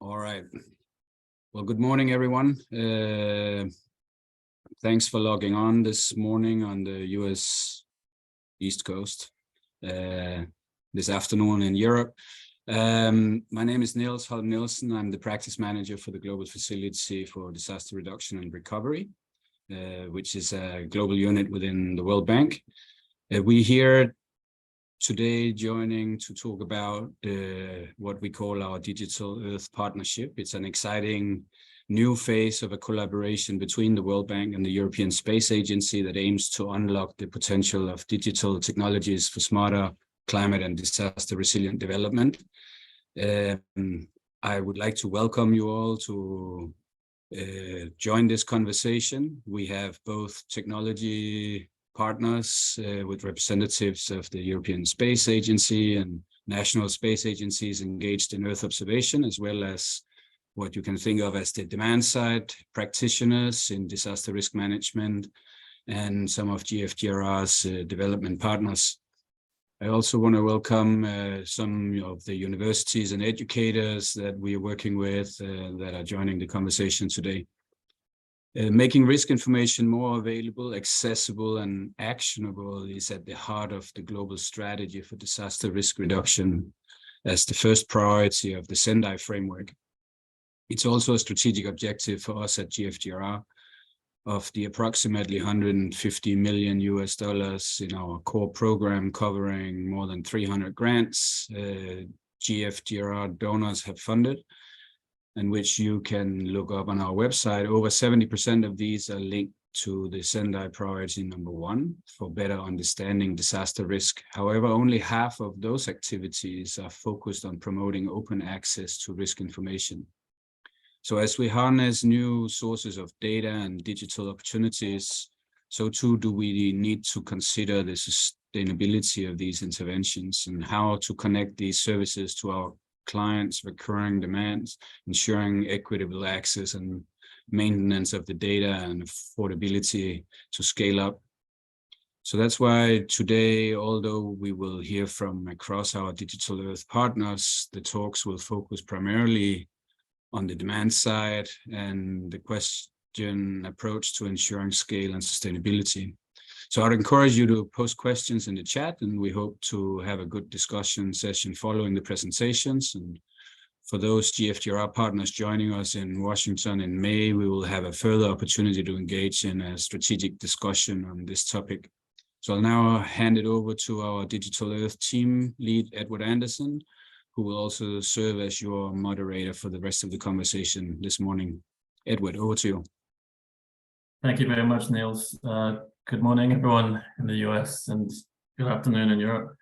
All right. Well, good morning, everyone. Thanks for logging on this morning on the US East Coast, this afternoon in Europe. My name is Niels Holm Nielsen. I'm the practice manager for the Global Facility for Disaster Reduction and Recovery, which is a global unit within the World Bank. We here today joining to talk about what we call our Digital Earth Partnership. It's an exciting new phase of a collaboration between the World Bank and the European Space Agency that aims to unlock the potential of digital technologies for smarter climate and disaster resilient development. I would like to welcome you all to join this conversation. We have both technology partners with representatives of the European Space Agency and national space agencies engaged in Earth observation, as well as what you can think of as the demand side practitioners in disaster risk management and some of GFDRR's development partners. I also want to welcome some of the universities and educators that we are working with that are joining the conversation today. Making risk information more available, accessible, and actionable is at the heart of the global strategy for disaster risk reduction as the first priority of the Sendai framework. It's also a strategic objective for us at GFDRR. Of the approximately $150 million in our core program covering more than 300 grants GFDRR donors have funded, and which you can look up on our website. Over 70% of these are linked to the Sendai priority number 1 for better understanding disaster risk. However, only half of those activities are focused on promoting open access to risk information. So as we harness new sources of data and digital opportunities, so too do we need to consider the sustainability of these interventions and how to connect these services to our clients' recurring demands, ensuring equitable access and maintenance of the data and affordability to scale up. So that's why today, although we will hear from across our Digital Earth partners, the talks will focus primarily on the demand side and the question approach to ensuring scale and sustainability. So I'd encourage you to post questions in the chat, and we hope to have a good discussion session following the presentations. And for those GFDRR partners joining us in Washington in May, we will have a further opportunity to engage in a strategic discussion on this topic. So I'll now hand it over to our Digital Earth team lead, Edward Anderson, who will also serve as your moderator for the rest of the conversation this morning. Edward, over to you. Thank you very much, Niels. Good morning, everyone in the US, and good afternoon in Europe.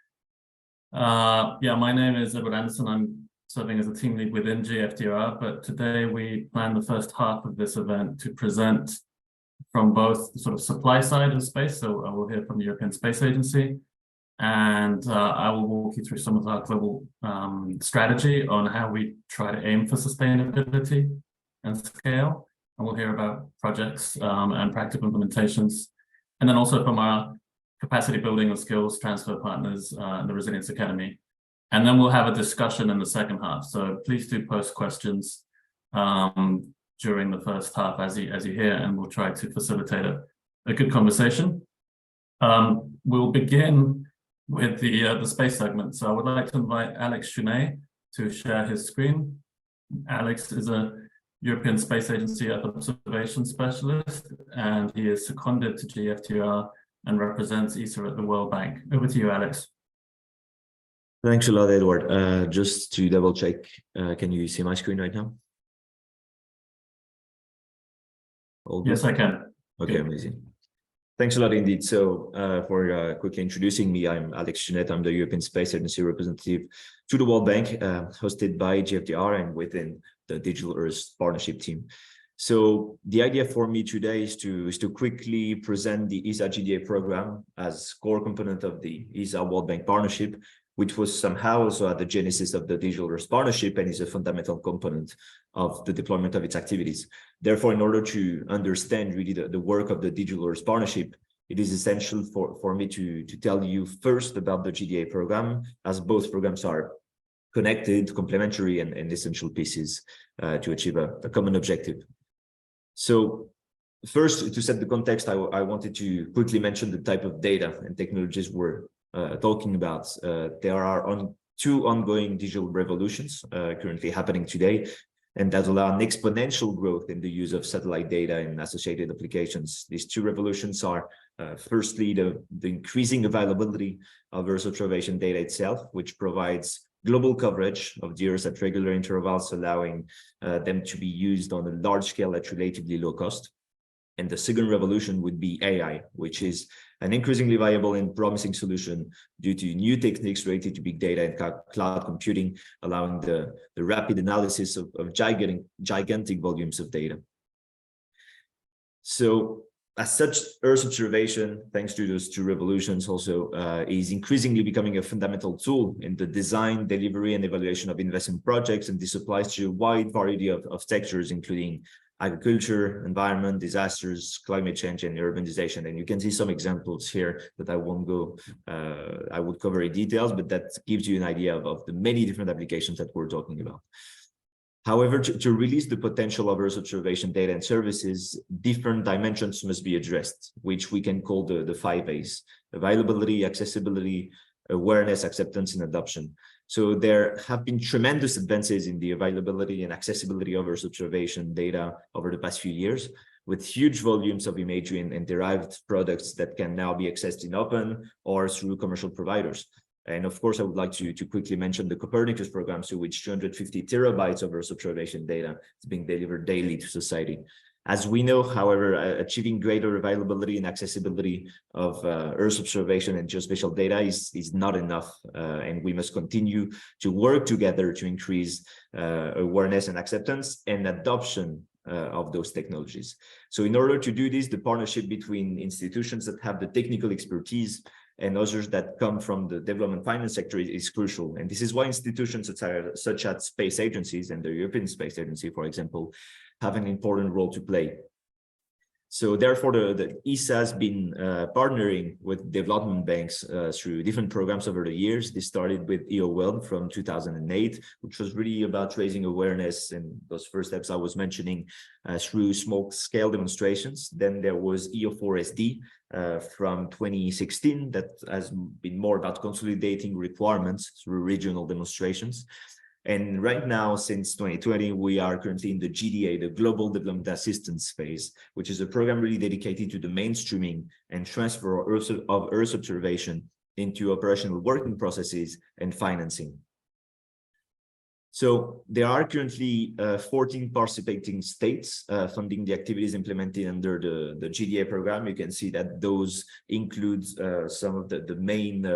My name is Edward Anderson. I'm serving as a team lead within GFDRR, but today we plan the first half of this event to present from both the sort of supply side of space. So I will hear from the European Space Agency, and I will walk you through some of our global strategy on how we try to aim for sustainability and scale. And we'll hear about projects and practical implementations. And then also from our capacity building and skills transfer partners, the Resilience Academy. And then we'll have a discussion in the second half. So please do post questions during the first half as you hear, and we'll try to facilitate a good conversation. We'll begin with the space segment. So I would like to invite Alex Chunet to share his screen. Alex is a European Space Agency Earth Observation Specialist, and he is seconded to GFDRR and represents ESA at the World Bank. Over to you, Alex. Thanks a lot, Edward. Just to double check, can you see my screen right now? Yes, I can. Okay, Good. Amazing. Thanks a lot indeed. So for quickly introducing me, I'm Alex Chunet. I'm the European Space Agency representative to the World Bank, hosted by GFDRR and within the Digital Earth Partnership team. So the idea for me today is to quickly present the ESA GDA program as core component of the ESA World Bank partnership, which was somehow also at the genesis of the Digital Earth Partnership and is a fundamental component of the deployment of its activities. Therefore, in order to understand really the work of the Digital Earth Partnership, it is essential for me to tell you first about the GDA program, as both programs are connected, complementary, and essential pieces to achieve a common objective. So first, to set the context, I wanted to quickly mention the type of data and technologies we're talking about. There are two ongoing digital revolutions currently happening today, and that allow an exponential growth in the use of satellite data and associated applications. These two revolutions are firstly, the increasing availability of Earth observation data itself, which provides global coverage of the Earth at regular intervals, allowing them to be used on a large scale at relatively low cost. And the second revolution would be AI, which is an increasingly viable and promising solution due to new techniques related to big data and cloud computing, allowing the rapid analysis of gigantic volumes of data. So as such, Earth observation, thanks to those two revolutions also, is increasingly becoming a fundamental tool in the design, delivery, and evaluation of investment projects. And this applies to a wide variety of sectors, including agriculture, environment, disasters, climate change, and urbanization. And you can see some examples here that I won't go, I would cover in details, but that gives you an idea of the many different applications that we're talking about. However, to release the potential of Earth observation data and services, different dimensions must be addressed, which we can call the 5 A's: availability, accessibility, awareness, acceptance, and adoption. So there have been tremendous advances in the availability and accessibility of Earth observation data over the past few years, with huge volumes of imagery and derived products that can now be accessed in open or through commercial providers. And of course, I would like to quickly mention the Copernicus program, through which 250 terabytes of Earth observation data is being delivered daily to society. As we know, however, achieving greater availability and accessibility of Earth observation and geospatial data is not enough, and we must continue to work together to increase awareness and acceptance and adoption of those technologies. So in order to do this, the partnership between institutions that have the technical expertise and others that come from the development finance sector is crucial. And this is why institutions such as space agencies and the European Space Agency, for example, have an important role to play. So therefore, the ESA has been partnering with development banks through different programs over the years. This started with EOWELL from 2008, which was really about raising awareness and those first steps I was mentioning through small-scale demonstrations. Then there was EO4SD from 2016 that has been more about consolidating requirements through regional demonstrations. And right now, since 2020, we are currently in the GDA, the Global Development Assistance phase, which is a program really dedicated to the mainstreaming and transfer of Earth observation into operational working processes and financing. So there are currently 14 participating states funding the activities implemented under the GDA program. You can see that those include some of the main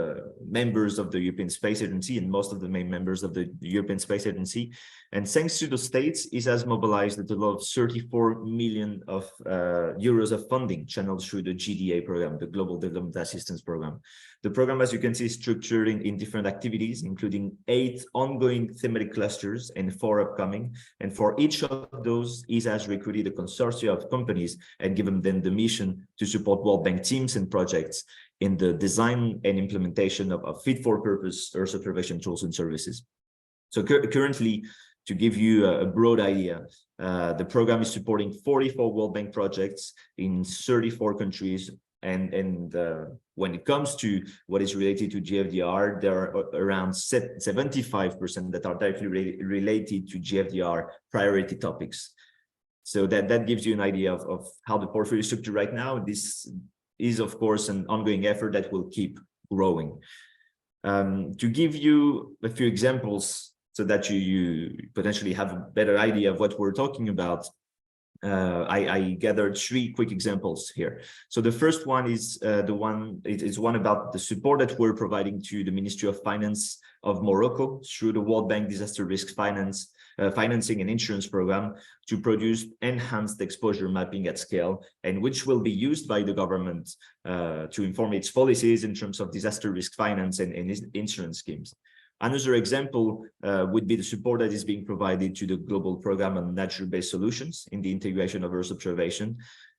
members of the European Space Agency and most of the main members of the European Space Agency. And thanks to the states, it has mobilized a total of 34 million of euros of funding channeled through the GDA program, the Global Development Assistance Program. The program, as you can see, is structured in different activities, including 8 ongoing thematic clusters and 4 upcoming. And for each of those, ESA has recruited a consortium of companies and given them the mission to support World Bank teams and projects in the design and implementation of fit-for-purpose Earth observation tools and services. So currently, to give you a broad idea, the program is supporting 44 World Bank projects in 34 countries. And when it comes to what is related to GFDR, there are around 75% that are directly related to GFDR priority topics. So that gives you an idea of how the portfolio is structured right now. This is, of course, an ongoing effort that will keep growing. To give you a few examples so that you potentially have a better idea of what we're talking about, I gathered 3 quick examples here. So the first one is one about the support that we're providing to the Ministry of Finance of Morocco through the World Bank Disaster Risk Financing and Insurance Program to produce enhanced exposure mapping at scale, and which will be used by the government to inform its policies in terms of disaster risk finance and insurance schemes. Another example would be the support that is being provided to the global program on nature-based solutions in the integration of Earth observation,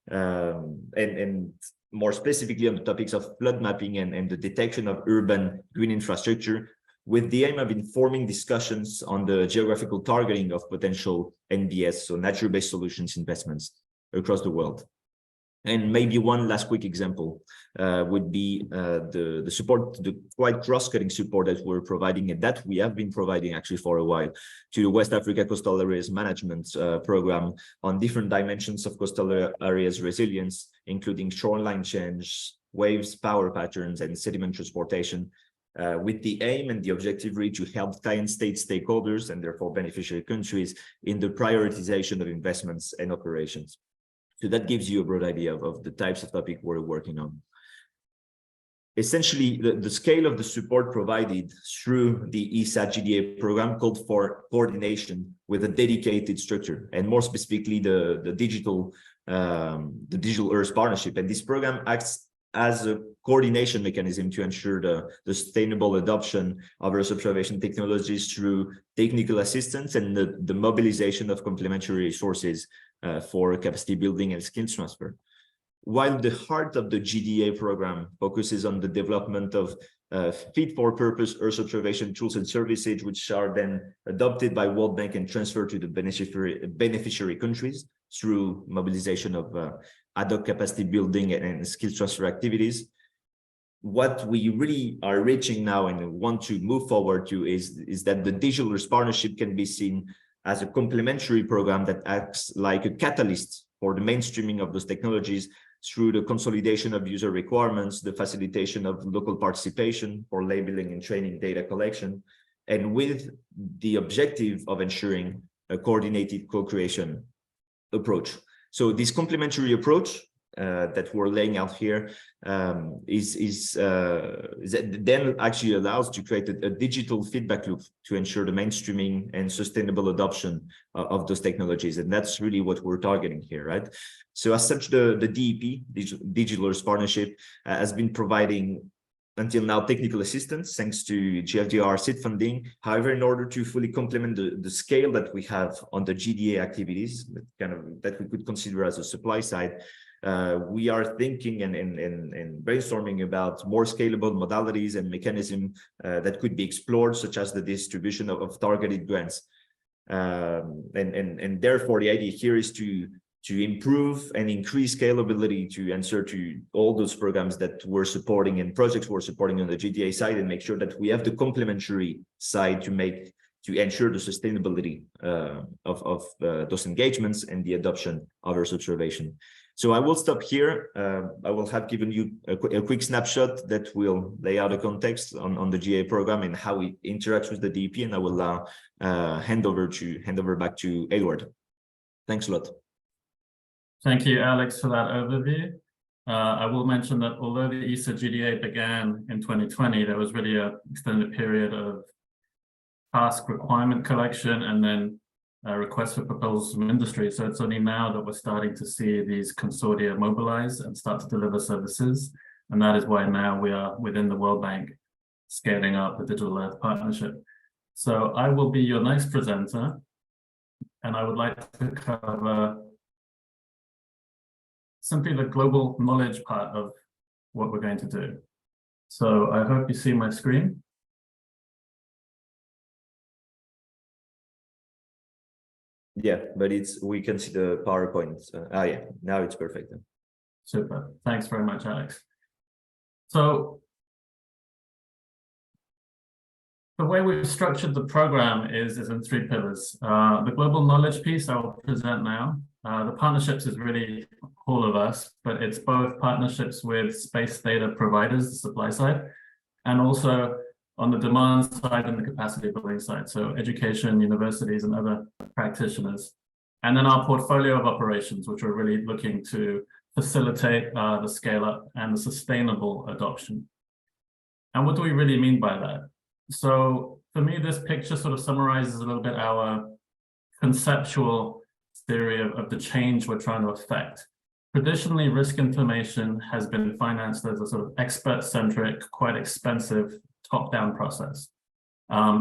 and more specifically on the topics of flood mapping and the detection of urban green infrastructure with the aim of informing discussions on the geographical targeting of potential NBS, so nature-based solutions investments across the world. And maybe one last quick example would be the support, the quite cross-cutting support that we're providing, and that we have been providing actually for a while, to the West Africa Coastal Areas Management Program on different dimensions of coastal areas resilience, including shoreline change, waves, power patterns, and sediment transportation, with the aim and the objective really to help client state stakeholders and therefore beneficiary countries in the prioritization of investments and operations. So that gives you a broad idea of the types of topic we're working on. Essentially, the scale of the support provided through the ESA GDA program called for coordination with a dedicated structure, and more specifically the Digital Earth Partnership. And this program acts as a coordination mechanism to ensure the sustainable adoption of Earth observation technologies through technical assistance and the mobilization of complementary resources for capacity building and skills transfer. While the heart of the GDA program focuses on the development of fit-for-purpose Earth observation tools and services, which are then adopted by World Bank and transferred to the beneficiary countries through mobilization of ad hoc capacity building and skills transfer activities. What we really are reaching now and want to move forward to is that the Digital Earth Partnership can be seen as a complementary program that acts like a catalyst for the mainstreaming of those technologies through the consolidation of user requirements, the facilitation of local participation for labeling and training data collection, and with the objective of ensuring a coordinated co-creation approach. So this complementary approach that we're laying out here then actually allows to create a digital feedback loop to ensure the mainstreaming and sustainable adoption of those technologies. And that's really what we're targeting here, right? So as such, the DEP, Digital Earth Partnership, has been providing until now technical assistance thanks to GFDR seed funding. However, in order to fully complement the scale that we have on the GDA activities, that we could consider as a supply side, we are thinking and brainstorming about more scalable modalities and mechanisms that could be explored, such as the distribution of targeted grants. And therefore, the idea here is to improve and increase scalability to answer to all those programs that we're supporting and projects we're supporting on the GDA side, and make sure that we have the complementary side to ensure the sustainability of those engagements and the adoption of Earth observation. So I will stop here. I will have given you a quick snapshot that will lay out a context on the GA program and how it interacts with the DEP, and I will hand over back to Edward. Thanks a lot. Thank you, Alex, for that overview. I will mention that although the ESA GDA began in 2020, there was really an extended period of task requirement collection and then requests for proposals from industry. So it's only now that we're starting to see these consortia mobilize and start to deliver services. And that is why now we are within the World Bank scaling up the Digital Earth Partnership. So I will be your next presenter, and I would like to cover simply the global knowledge part of what we're going to do. So I hope you see my screen. Yeah, but we can see the PowerPoint. Yeah, now it's perfect. Super. Thanks very much, Alex. So the way we've structured the program is in three pillars. The global knowledge piece I will present now. The partnerships is really all of us, but it's both partnerships with space data providers, the supply side, and also on the demand side and the capacity building side. So education, universities, and other practitioners. And then our portfolio of operations, which are really looking to facilitate the scale up and the sustainable adoption. And what do we really mean by that? So for me, this picture sort of summarizes a little bit our conceptual theory of the change we're trying to affect. Traditionally, risk information has been financed as a sort of expert-centric, quite expensive top-down process.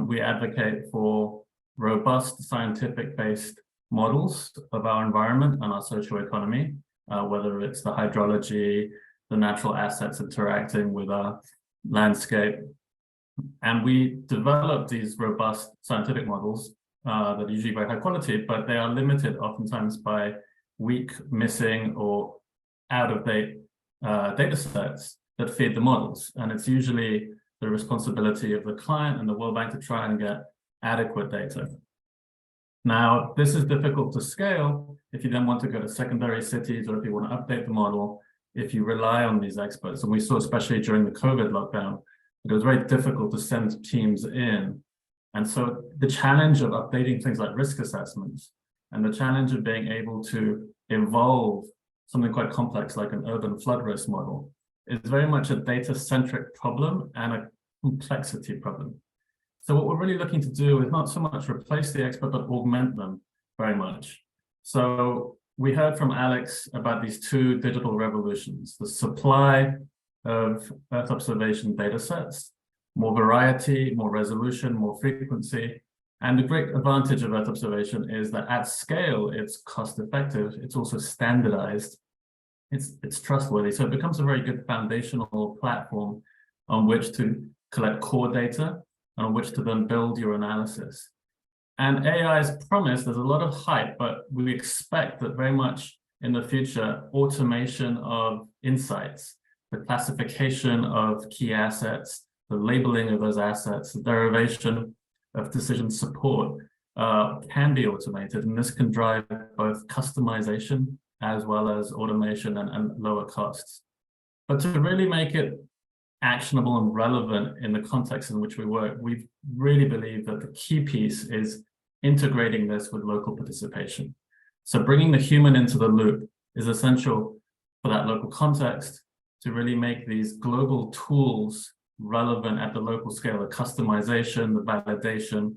We advocate for robust scientific-based models of our environment and our socioeconomy, whether it's the hydrology, the natural assets interacting with our landscape, And we developed these robust scientific models that are usually very high quality, but they are limited oftentimes by weak, missing, or out-of-date data sets that feed the models. And it's usually the responsibility of the client and the World Bank to try and get adequate data. Now, this is difficult to scale if you then want to go to secondary cities, or if you want to update the model, if you rely on these experts. And we saw, especially during the COVID lockdown, it was very difficult to send teams in. And so the challenge of updating things like risk assessments and the challenge of being able to evolve something quite complex like an urban flood risk model is very much a data-centric problem and a complexity problem. So what we're really looking to do is not so much replace the expert, but augment them very much. So we heard from Alex about these two digital revolutions: the supply of Earth observation data sets, more variety, more resolution, more frequency. And the great advantage of Earth observation is that at scale, it's cost effective, it's also standardized, it's trustworthy. So it becomes a very good foundational platform on which to collect core data and on which to then build your analysis. And AI's promise, there's a lot of hype, but we expect that very much in the future, automation of insights, the classification of key assets, the labeling of those assets, the derivation of decision support can be automated. And this can drive both customization as well as automation and lower costs. But to really make it actionable and relevant in the context in which we work, we really believe that the key piece is integrating this with local participation. So bringing the human into the loop is essential for that local context to really make these global tools relevant at the local scale, the customization, the validation.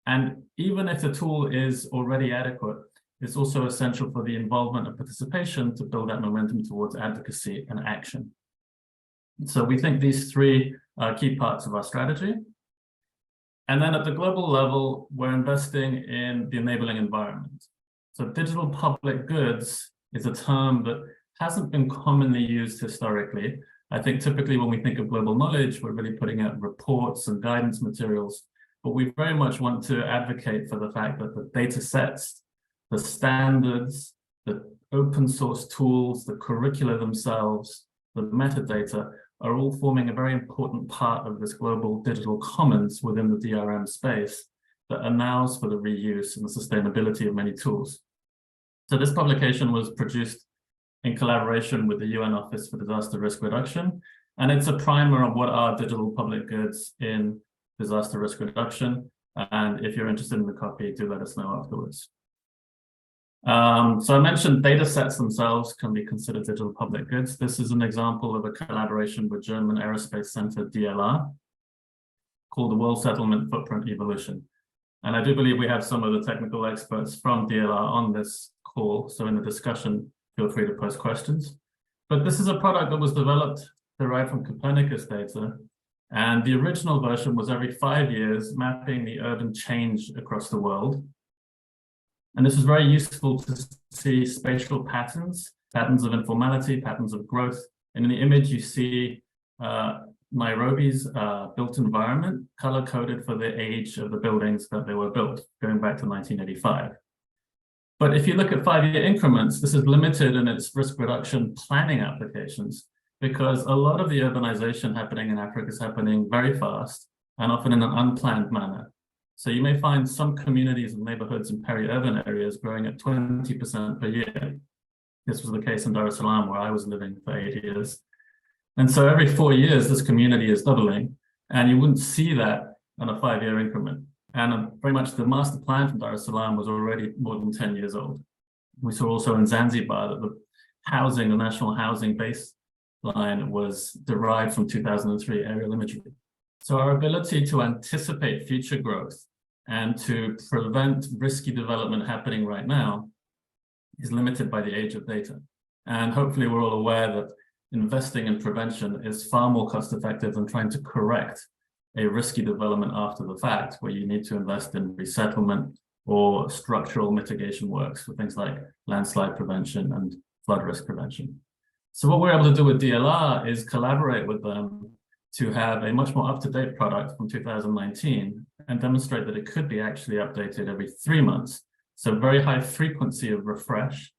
And even if the tool is already adequate, it's also essential for the involvement and participation to build that momentum towards advocacy and action. So we think these three are key parts of our strategy. And then at the global level, we're investing in the enabling environment. So digital public goods is a term that hasn't been commonly used historically. I think typically when we think of global knowledge, we're really putting out reports and guidance materials, but we very much want to advocate for the fact that the data sets, the standards, the open source tools, the curricula themselves, the metadata are all forming a very important part of this global digital commons within the DRM space that allows for the reuse and the sustainability of many tools. So this publication was produced in collaboration with the UN Office for Disaster Risk Reduction, and it's a primer on what are digital public goods in disaster risk reduction. And if you're interested in the copy, do let us know afterwards. So I mentioned data sets themselves can be considered digital public goods. This is an example of a collaboration with German Aerospace Center DLR called the World Settlement Footprint Evolution. And I do believe we have some of the technical experts from DLR on this call. So in the discussion, feel free to post questions. But this is a product that was developed derived from Copernicus data. And the original version was every 5 years mapping the urban change across the world. And this is very useful to see spatial patterns, patterns of informality, patterns of growth. And in the image, you see Nairobi's built environment, color-coded for the age of the buildings that they were built, going back to 1985. But if you look at 5-year increments, this is limited in its risk reduction planning applications, because a lot of the urbanization happening in Africa is happening very fast and often in an unplanned manner. So you may find some communities and neighborhoods in peri-urban areas growing at 20% per year. This was the case in Dar es Salaam, where I was living for 8 years. And so every 4 years, this community is doubling, and you wouldn't see that on a 5-year increment. And very much the master plan from Dar es Salaam was already more than 10 years old. We saw also in Zanzibar that the housing, the national housing baseline was derived from 2003 aerial imagery. So our ability to anticipate future growth and to prevent risky development happening right now is limited by the age of data. And hopefully we're all aware that investing in prevention is far more cost effective than trying to correct a risky development after the fact, where you need to invest in resettlement or structural mitigation works for things like landslide prevention and flood risk prevention. So what we're able to do with DLR is collaborate with them to have a much more up-to-date product from 2019 and demonstrate that it could be actually updated every 3 months. So very high frequency of refresh,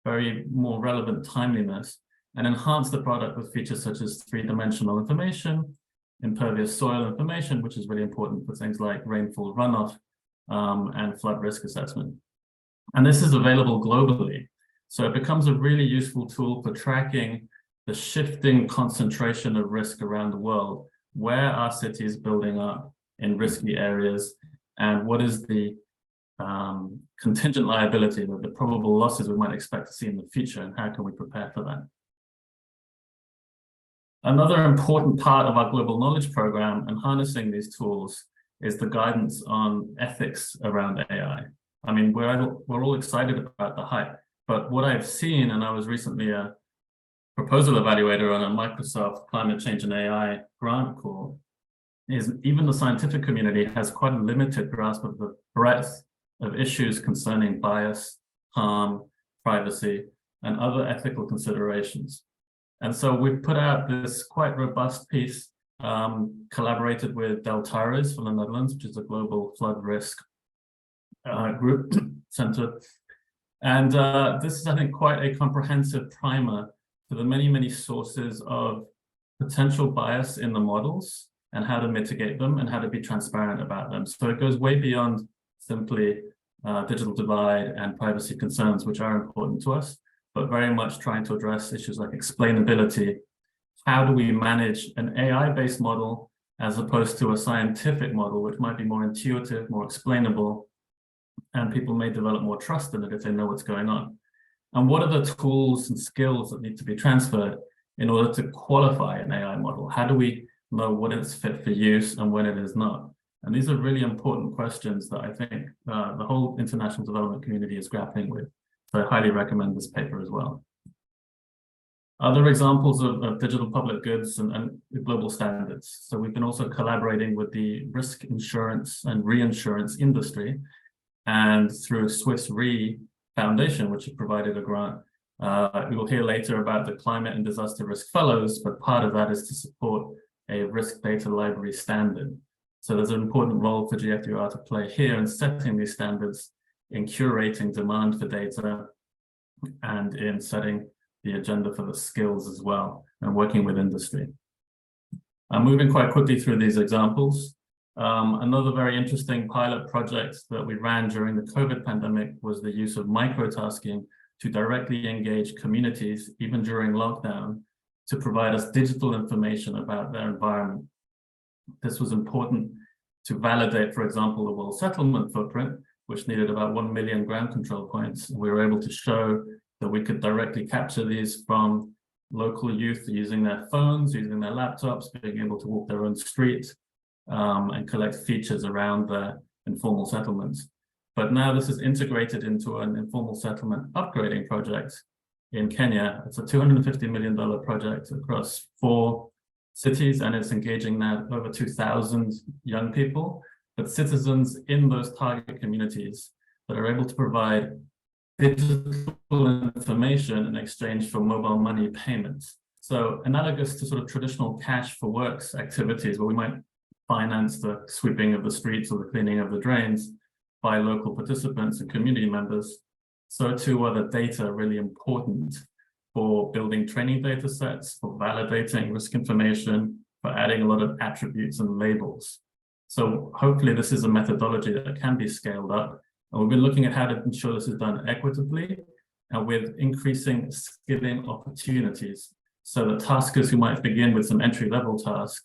very more relevant timeliness, and enhance the product with features such as three-dimensional information, impervious soil information, which is really important for things like rainfall runoff and flood risk assessment. And this is available globally. So it becomes a really useful tool for tracking the shifting concentration of risk around the world. Where are cities building up in risky areas? And what is the contingent liability, the probable losses we might expect to see in the future, and how can we prepare for that? Another important part of our global knowledge program and harnessing these tools is the guidance on ethics around AI. I mean, we're all excited about the hype, but what I've seen, and I was recently a proposal evaluator on a Microsoft Climate Change and AI grant call, is even the scientific community has quite a limited grasp of the breadth of issues concerning bias, harm, privacy, and other ethical considerations. And so we've put out this quite robust piece, collaborated with Deltares from the Netherlands, which is a global flood risk group center. And this is, I think, quite a comprehensive primer for the many, many sources of potential bias in the models and how to mitigate them and how to be transparent about them. So it goes way beyond simply digital divide and privacy concerns, which are important to us, but very much trying to address issues like explainability. How do we manage an AI-based model as opposed to a scientific model, which might be more intuitive, more explainable, and people may develop more trust in it if they know what's going on? And what are the tools and skills that need to be transferred in order to qualify an AI model? How do we know when it's fit for use and when it is not? And these are really important questions that I think the whole international development community is grappling with. So I highly recommend this paper as well. Other examples of digital public goods and global standards. So we've been also collaborating with the risk insurance and reinsurance industry, and through Swiss Re Foundation, which has provided a grant. We will hear later about the Climate and Disaster Risk Fellows, but part of that is to support a risk data library standard. So there's an important role for GFDR to play here in setting these standards, in curating demand for data, and in setting the agenda for the skills as well, and working with industry. I'm moving quite quickly through these examples. Another very interesting pilot project that we ran during the COVID pandemic was the use of microtasking to directly engage communities, even during lockdown, to provide us digital information about their environment. This was important to validate, for example, the world settlement footprint, which needed about 1 million ground control points. We were able to show that we could directly capture these from local youth using their phones, using their laptops, being able to walk their own street, and collect features around the informal settlements. But now this is integrated into an informal settlement upgrading project in Kenya. It's a $250 million project across 4 cities, and it's engaging now over 2,000 young people, but citizens in those target communities that are able to provide digital information in exchange for mobile money payments. So analogous to sort of traditional cash for works activities where we might finance the sweeping of the streets or the cleaning of the drains by local participants and community members, so too are the data really important for building training data sets, for validating risk information, for adding a lot of attributes and labels. So hopefully this is a methodology that can be scaled up. And we've been looking at how to ensure this is done equitably and with increasing skilling opportunities, so that taskers who might begin with some entry-level task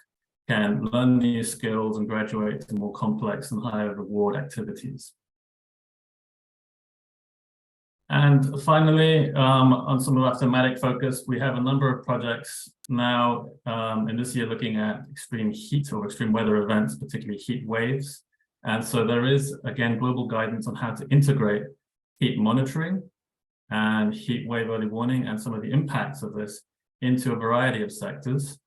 can learn new skills and graduate to more complex and higher reward activities. And finally, on some of our thematic focus, we have a number of projects now in this year looking at extreme heat or extreme weather events, particularly heat waves. And so there is, again, global guidance on how to integrate heat monitoring and heat wave early warning and some of the impacts of this into a variety of sectors.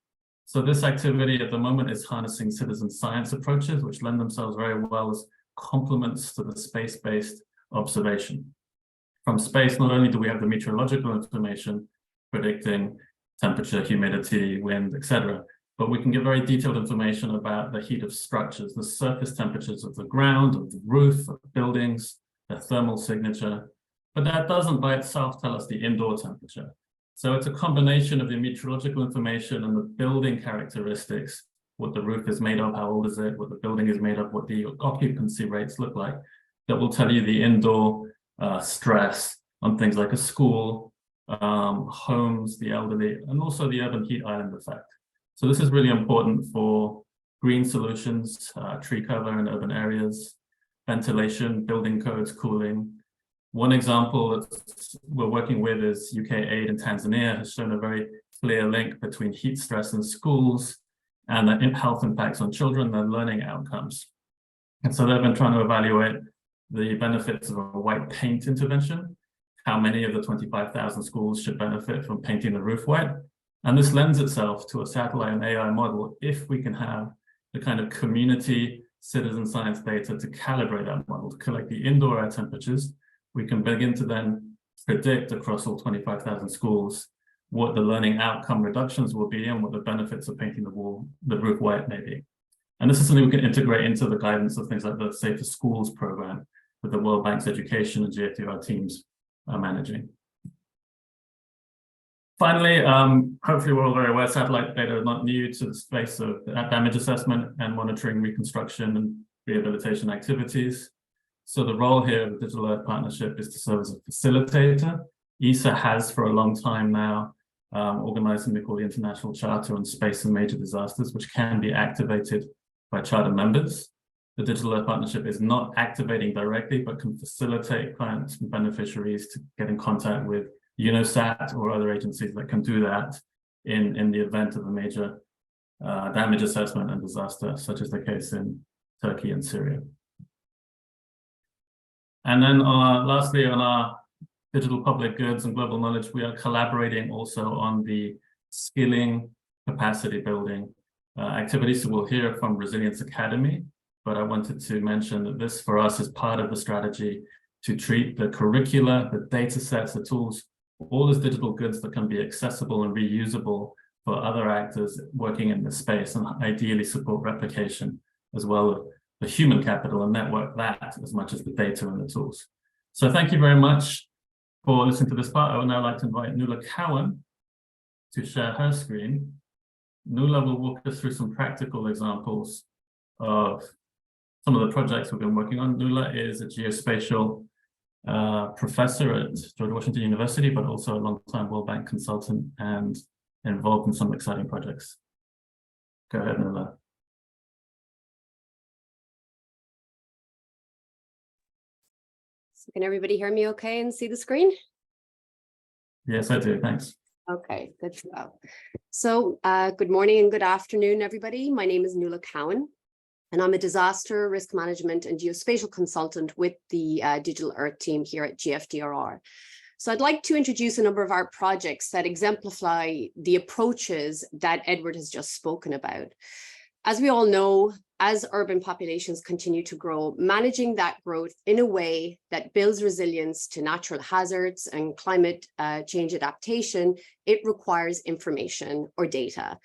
So this activity at the moment is harnessing citizen science approaches, which lend themselves very well as complements to the space-based observation. From space, not only do we have the meteorological information predicting temperature, humidity, wind, etc., but we can give very detailed information about the heat of structures, the surface temperatures of the ground, of the roof, of buildings, their thermal signature. But that doesn't by itself tell us the indoor temperature. So it's a combination of the meteorological information and the building characteristics, what the roof is made of, how old is it, what the building is made of, what the occupancy rates look like, that will tell you the indoor stress on things like a school, homes, the elderly, and also the urban heat island effect. So this is really important for green solutions, tree cover in urban areas, ventilation, building codes, cooling. One example that we're working with is UK Aid in Tanzania has shown a very clear link between heat stress in schools and the health impacts on children, their learning outcomes. And so they've been trying to evaluate the benefits of a white paint intervention, how many of the 25,000 schools should benefit from painting the roof white. And this lends itself to a satellite and AI model if we can have the kind of community citizen science data to calibrate that model, to collect the indoor air temperatures. We can begin to then predict across all 25,000 schools what the learning outcome reductions will be and what the benefits of painting the roof white may be. And this is something we can integrate into the guidance of things like the Safer Schools program that the World Bank's education and GFDR teams are managing. Finally, hopefully we're all very aware satellite data is not new to the space of damage assessment and monitoring reconstruction and rehabilitation activities. So the role here of the Digital Earth Partnership is to serve as a facilitator. ESA has for a long time now organized something called the International Charter on Space and Major Disasters, which can be activated by charter members. The Digital Earth Partnership is not activating directly, but can facilitate clients and beneficiaries to get in contact with UNOSAT or other agencies that can do that in the event of a major damage assessment and disaster, such as the case in Turkey and Syria. And then lastly, on our digital public goods and global knowledge, we are collaborating also on the skilling, capacity building activities. So we'll hear from Resilience Academy, but I wanted to mention that this for us is part of the strategy to treat the curricula, the data sets, the tools, all as digital goods that can be accessible and reusable for other actors working in this space, and ideally support replication as well as the human capital and network that as much as the data and the tools. So thank you very much for listening to this part. I would now like to invite Nuala Cowan to share her screen. Nuala will walk us through some practical examples of some of the projects we've been working on. Nuala is a geospatial professor at George Washington University, but also a long-time World Bank consultant and involved in some exciting projects. Go ahead, Nuala. So can everybody hear me okay and see the screen? Yes, I do. Thanks. Okay, good to go. So good morning and good afternoon, everybody. My name is Nuala Cowan, and I'm a disaster risk management and geospatial consultant with the Digital Earth team here at GFDRR. So I'd like to introduce a number of our projects that exemplify the approaches that Edward has just spoken about. As we all know, as urban populations continue to grow, managing that growth in a way that builds resilience to natural hazards and climate change adaptation, it requires information or data,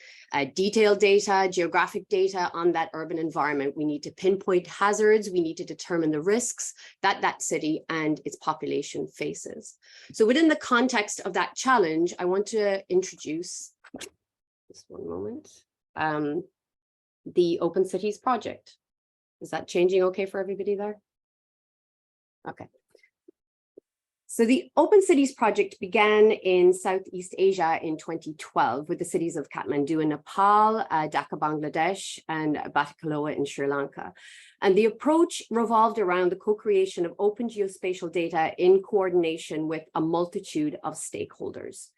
detailed data, geographic data on that urban environment. We need to pinpoint hazards. We need to determine the risks that that city and its population faces. So within the context of that challenge, I want to introduce, just one moment, the Open Cities project. Is that changing okay for everybody there? Okay. So the Open Cities project began in Southeast Asia in 2012 with the cities of Kathmandu in Nepal, Dhaka, Bangladesh, and Batticaloa in Sri Lanka. And the approach revolved around the co-creation of open geospatial data in coordination with a multitude of stakeholders.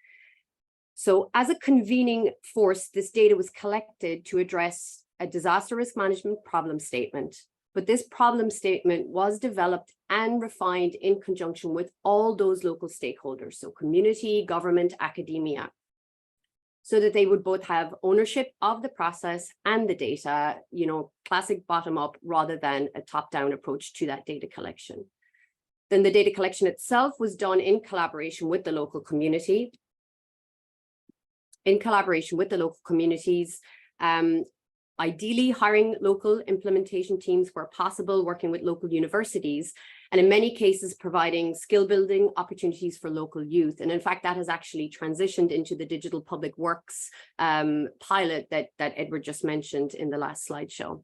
So as a convening force, this data was collected to address a disaster risk management problem statement, but this problem statement was developed and refined in conjunction with all those local stakeholders, so community, government, academia, so that they would both have ownership of the process and the data, you know, classic bottom up rather than a top down approach to that data collection. Then the data collection itself was done in collaboration with the local community. In collaboration with the local communities, Ideally, hiring local implementation teams where possible, working with local universities, and in many cases, providing skill building opportunities for local youth. And in fact, that has actually transitioned into the digital public works pilot that Edward just mentioned in the last slideshow.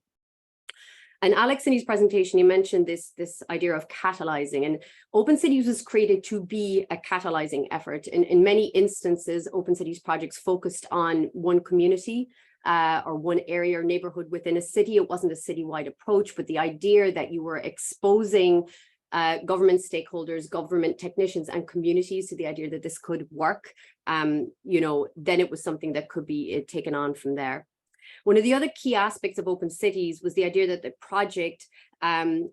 And Alex, in his presentation, he mentioned this idea of catalyzing, and Open Cities was created to be a catalyzing effort. In many instances, Open Cities projects focused on one community or one area or neighborhood within a city. It wasn't a citywide approach, but the idea that you were exposing government stakeholders, government technicians, and communities to the idea that this could work, then it was something that could be taken on from there. One of the other key aspects of Open Cities was the idea that the project and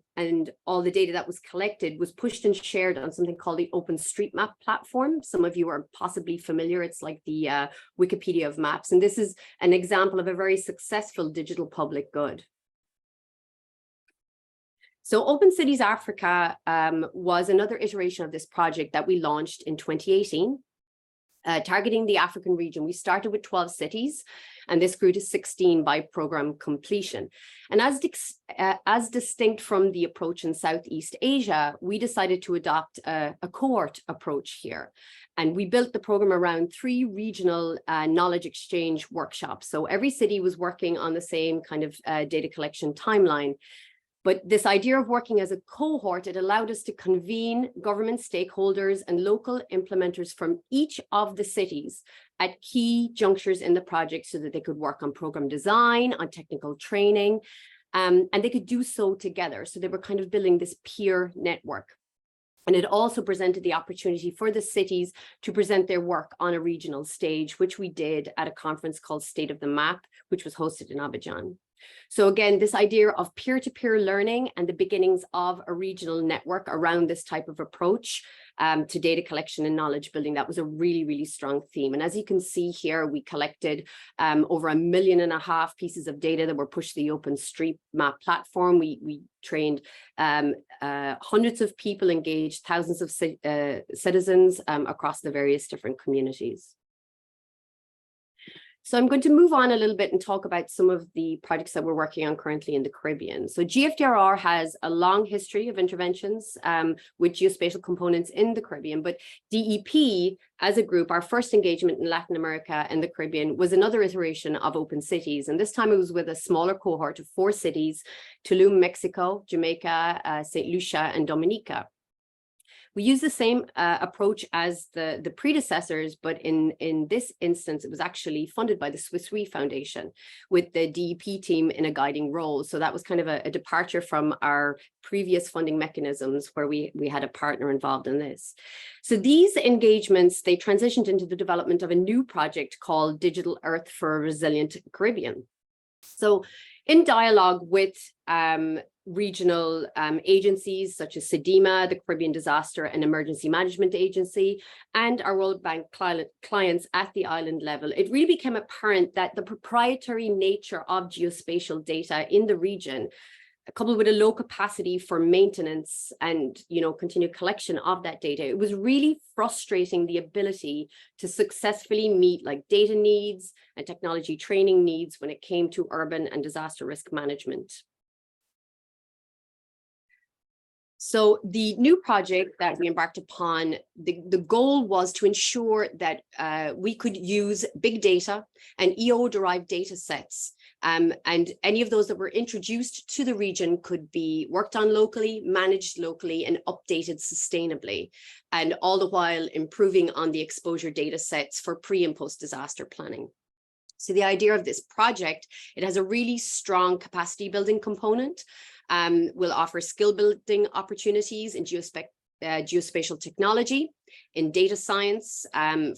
all the data that was collected was pushed and shared on something called the OpenStreetMap platform. Some of you are possibly familiar. It's like the Wikipedia of maps. And this is an example of a very successful digital public good. So Open Cities Africa was another iteration of this project that we launched in 2018. Targeting the African region. We started with 12 cities, and this grew to 16 by program completion. And as distinct from the approach in Southeast Asia, we decided to adopt a cohort approach here. And we built the program around 3 regional knowledge exchange workshops. So every city was working on the same kind of data collection timeline. But this idea of working as a cohort, it allowed us to convene government stakeholders and local implementers from each of the cities at key junctures in the project so that they could work on program design, on technical training, and they could do so together. So they were kind of building this peer network. And it also presented the opportunity for the cities to present their work on a regional stage, which we did at a conference called State of the Map, which was hosted in Abidjan. So again, this idea of peer-to-peer learning and the beginnings of a regional network around this type of approach to data collection and knowledge building, that was a really, really strong theme. And as you can see here, we collected over 1.5 million pieces of data that were pushed to the OpenStreetMap platform. We trained hundreds of people, engaged thousands of citizens across the various different communities. So I'm going to move on a little bit and talk about some of the projects that we're working on currently in the Caribbean. So GFDRR has a long history of interventions with geospatial components in the Caribbean, but DEP as a group, our first engagement in Latin America and the Caribbean was another iteration of Open Cities. And this time it was with a smaller cohort of 4 cities, Tulum, Mexico, Jamaica, St. Lucia, and Dominica. We use the same approach as the predecessors, but in this instance, it was actually funded by the Swiss Re Foundation with the DEP team in a guiding role. So that was kind of a departure from our previous funding mechanisms where we had a partner involved in this. So these engagements, they transitioned into the development of a new project called Digital Earth for a Resilient Caribbean. So in dialogue with regional agencies such as SEDIMA, the Caribbean Disaster and Emergency Management Agency, and our World Bank clients at the island level, it really became apparent that the proprietary nature of geospatial data in the region, coupled with a low capacity for maintenance and continued collection of that data, it was really frustrating the ability to successfully meet data needs and technology training needs when it came to urban and disaster risk management. So the new project that we embarked upon, the goal was to ensure that we could use big data and EO-derived data sets, and any of those that were introduced to the region could be worked on locally, managed locally, and updated sustainably, and all the while improving on the exposure data sets for pre- and post-disaster planning. So the idea of this project, it has a really strong capacity building component. Will offer skill building opportunities in geospatial technology, in data science,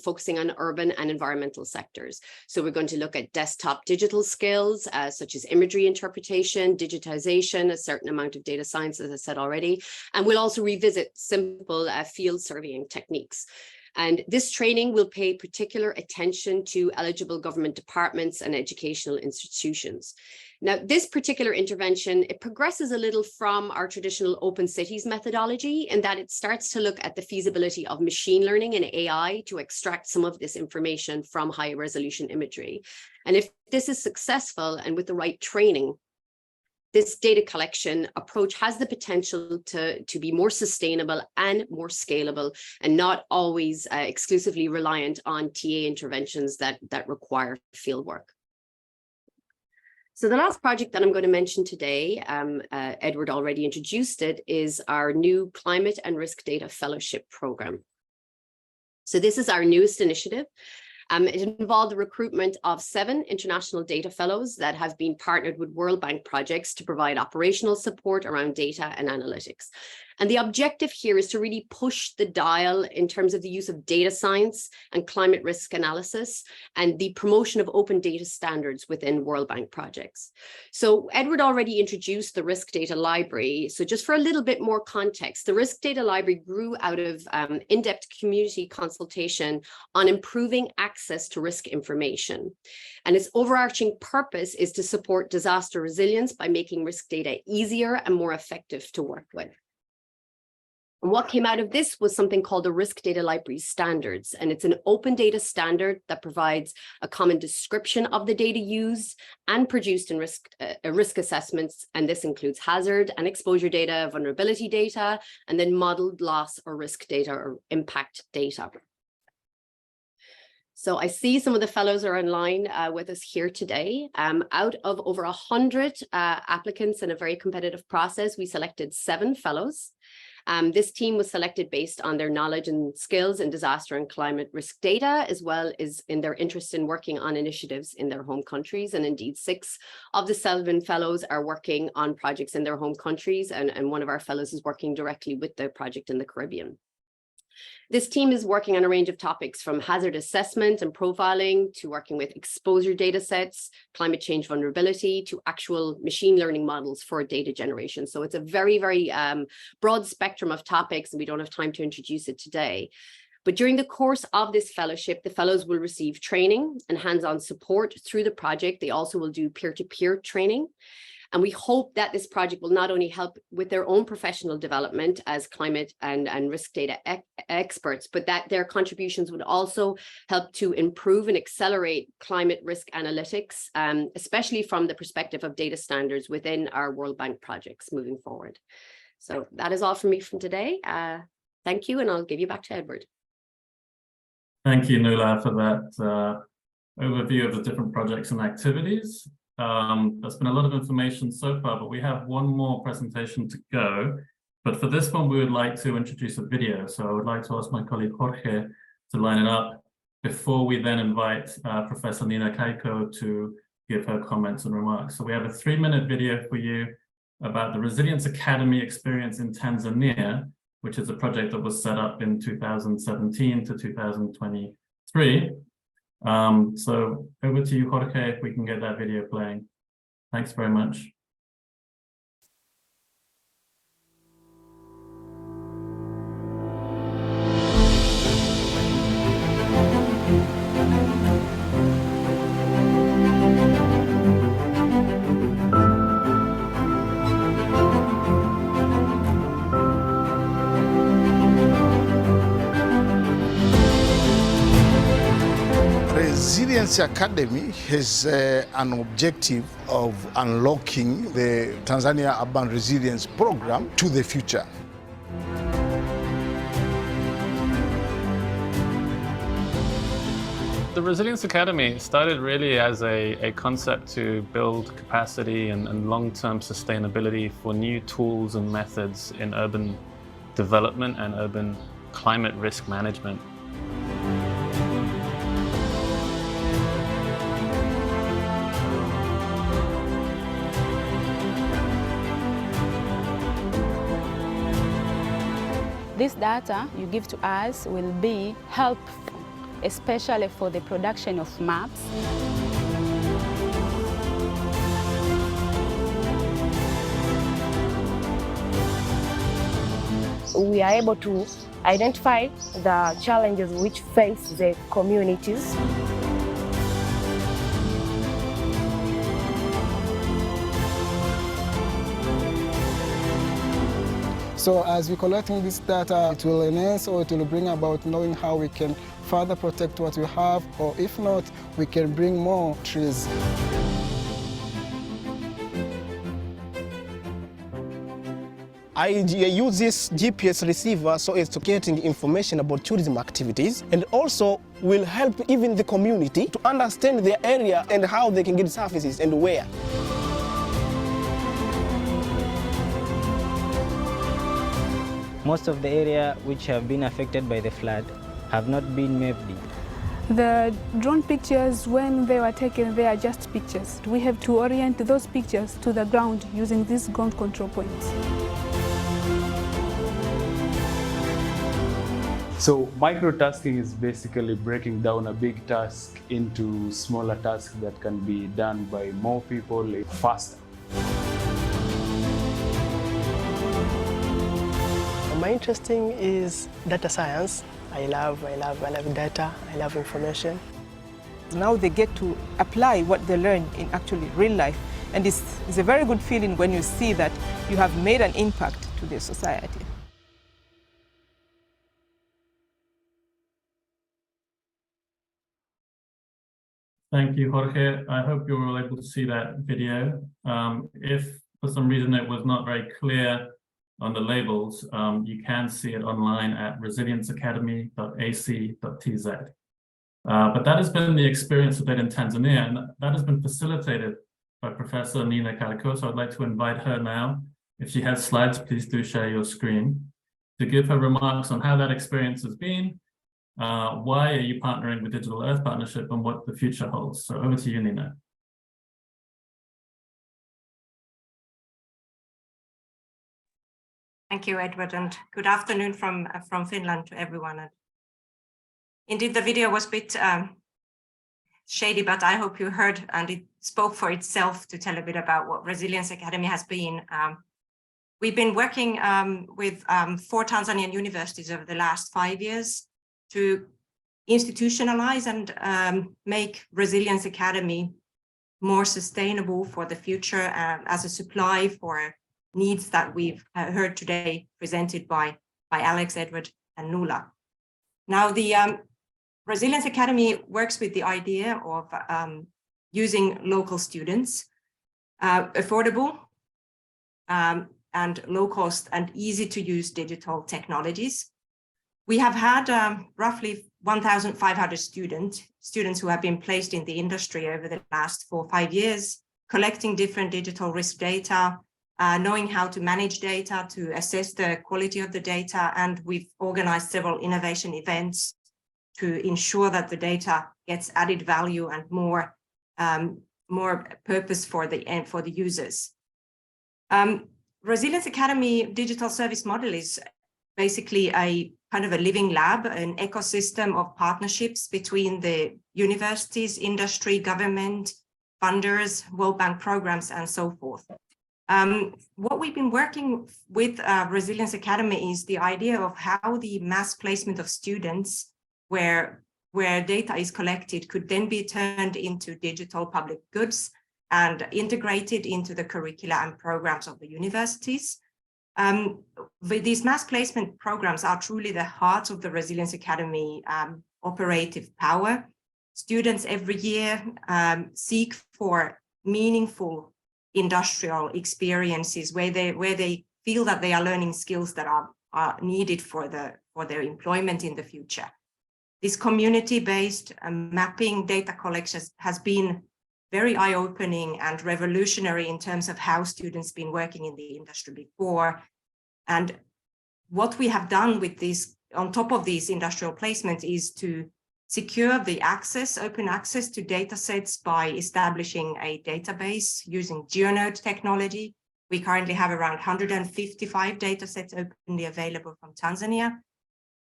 focusing on urban and environmental sectors. So we're going to look at desktop digital skills, such as imagery interpretation, digitization, a certain amount of data science, as I said already, and we'll also revisit simple field surveying techniques. And this training will pay particular attention to eligible government departments and educational institutions. Now, this particular intervention, it progresses a little from our traditional open cities methodology in that it starts to look at the feasibility of machine learning and AI to extract some of this information from high resolution imagery. And if this is successful and with the right training, this data collection approach has the potential to be more sustainable and more scalable and not always exclusively reliant on TA interventions that require field work. So the last project that I'm going to mention today, Edward already introduced it, is our new Climate and Risk Data Fellowship Program. So this is our newest initiative. It involved the recruitment of 7 international data fellows that have been partnered with World Bank projects to provide operational support around data and analytics. And the objective here is to really push the dial in terms of the use of data science and climate risk analysis and the promotion of open data standards within World Bank projects. So Edward already introduced the Risk Data Library. So just for a little bit more context, the Risk Data Library grew out of in-depth community consultation on improving access to risk information. And its overarching purpose is to support disaster resilience by making risk data easier and more effective to work with. And what came out of this was something called the Risk Data Library Standards. And it's an open data standard that provides a common description of the data used and produced in risk assessments. And this includes hazard and exposure data, vulnerability data, and then modeled loss or risk data or impact data. So I see some of the fellows are online with us here today. Out of over 100 applicants in a very competitive process, we selected 7 fellows. This team was selected based on their knowledge and skills in disaster and climate risk data, as well as in their interest in working on initiatives in their home countries. And indeed, 6 of the 7 fellows are working on projects in their home countries, and one of our fellows is working directly with the project in the Caribbean. This team is working on a range of topics from hazard assessment and profiling to working with exposure data sets, climate change vulnerability, to actual machine learning models for data generation. So it's a very, very broad spectrum of topics, and we don't have time to introduce it today. But during the course of this fellowship, the fellows will receive training and hands-on support through the project. They also will do peer-to-peer training. And we hope that this project will not only help with their own professional development as climate and risk data experts, but that their contributions would also help to improve and accelerate climate risk analytics, especially from the perspective of data standards within our World Bank projects moving forward. So that is all from me from today. Thank you, and I'll give you back to Edward. Thank you, Nuala, for that overview of the different projects and activities. There's been a lot of information so far, but we have one more presentation to go. But for this one, we would like to introduce a video. So I would like to ask my colleague Jorge to line it up before we then invite Professor Nina Kaiko to give her comments and remarks. So we have a 3-minute video for you about the Resilience Academy experience in Tanzania, which is a project that was set up in 2017 to 2023. So over to you, Jorge, if we can get that video playing. Thanks very much. Resilience Academy has an objective of unlocking the Tanzania Urban Resilience Program to the future. The Resilience Academy started really as a concept to build capacity and long-term sustainability for new tools and methods in urban development and urban climate risk management. This data you give to us will be helpful, especially for the production of maps. We are able to identify the challenges which face the communities. So as we're collecting this data, it will enhance or it will bring about knowing how we can further protect what we have, or if not, we can bring more trees. I use this GPS receiver so it's getting information about tourism activities, and also will help even the community to understand their area and how they can get services and where. Most of the area which have been affected by the flood have not been mapped. The drone pictures, when they were taken, they are just pictures. We have to orient those pictures to the ground using these ground control points. So microtasking is basically breaking down a big task into smaller tasks that can be done by more people faster. My interesting is data science. I love data, I love information. Now they get to apply what they learn in actually real life. And it's a very good feeling when you see that you have made an impact to the society. Thank you, Jorge. I hope you were all able to see that video. If for some reason it was not very clear on the labels, you can see it online at resilienceacademy.ac.tz. But that has been the experience of data in Tanzania, and that has been facilitated by Professor Nina Kaliko. So I'd like to invite her now. If she has slides, please do share your screen, to give her remarks on how that experience has been. Why are you partnering with Digital Earth Partnership, and what the future holds? So over to you, Nina. Thank you, Edward, and good afternoon from Finland to everyone. Indeed, the video was a bit shady, but I hope you heard, and it spoke for itself to tell a bit about what Resilience Academy has been. We've been working with 4 Tanzanian universities over the last 5 years to institutionalize and make Resilience Academy more sustainable for the future as a supply for needs that we've heard today presented by Alex, Edward, and Nuala. Now, the Resilience Academy works with the idea of using local students, affordable and low cost and easy to use digital technologies. We have had roughly 1,500 students who have been placed in the industry over the last 4 or 5 years, collecting different digital risk data, knowing how to manage data, to assess the quality of the data, and we've organized several innovation events to ensure that the data gets added value and more purpose for the users. Resilience Academy digital service model is basically a kind of a living lab, an ecosystem of partnerships between the universities, industry, government, funders, World Bank programs, and so forth. What we've been working with Resilience Academy is the idea of how the mass placement of students where data is collected could then be turned into digital public goods and integrated into the curricula and programs of the universities. These mass placement programs are truly the heart of the Resilience Academy operative power. Students every year seek for meaningful industrial experiences where they feel that they are learning skills that are needed for their employment in the future. This community-based mapping data collection has been very eye-opening and revolutionary in terms of how students been working in the industry before. And what we have done with this, on top of these industrial placements, is to secure the open access to data sets by establishing a database using GeoNode technology. We currently have around 155 data sets openly available from Tanzania.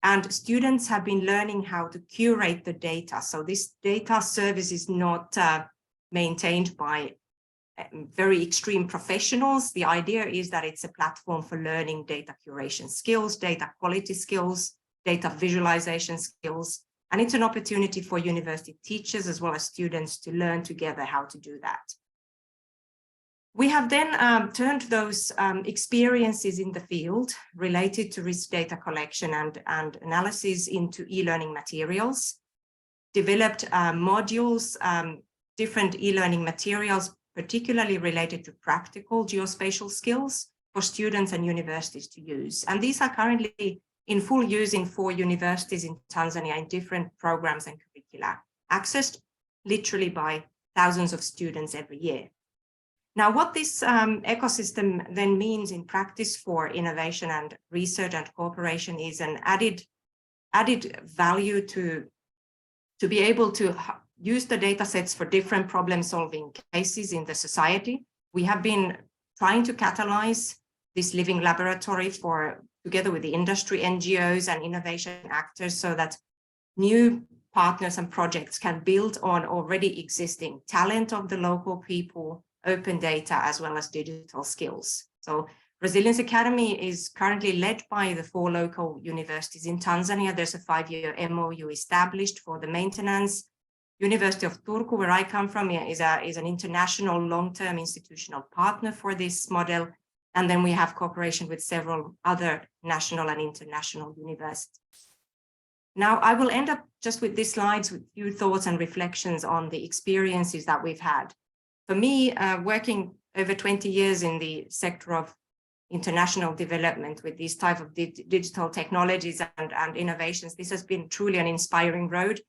And students have been learning how to curate the data. So this data service is not maintained by very extreme professionals. The idea is that it's a platform for learning data curation skills, data quality skills, data visualization skills. And it's an opportunity for university teachers as well as students to learn together how to do that. We have then turned those experiences in the field related to risk data collection and analysis into e-learning materials, developed modules, different e-learning materials, particularly related to practical geospatial skills for students and universities to use. And these are currently in full use in 4 universities in Tanzania in different programs and curricula, accessed literally by thousands of students every year. Now, what this ecosystem then means in practice for innovation and research and cooperation is an added value to be able to use the data sets for different problem-solving cases in the society. We have been trying to catalyze this living laboratory together with the industry, NGOs, and innovation actors so that new partners and projects can build on already existing talent of the local people, open data, as well as digital skills. So Resilience Academy is currently led by the 4 local universities in Tanzania. There's a 5-year MOU established for the maintenance. University of Turku, where I come from, is an international long-term institutional partner for this model. And then we have cooperation with several other national and international universities. Now, I will end up just with these slides with a few thoughts and reflections on the experiences that we've had. For me, working over 20 years in the sector of international development with these type of digital technologies and innovations, this has been truly an inspiring road,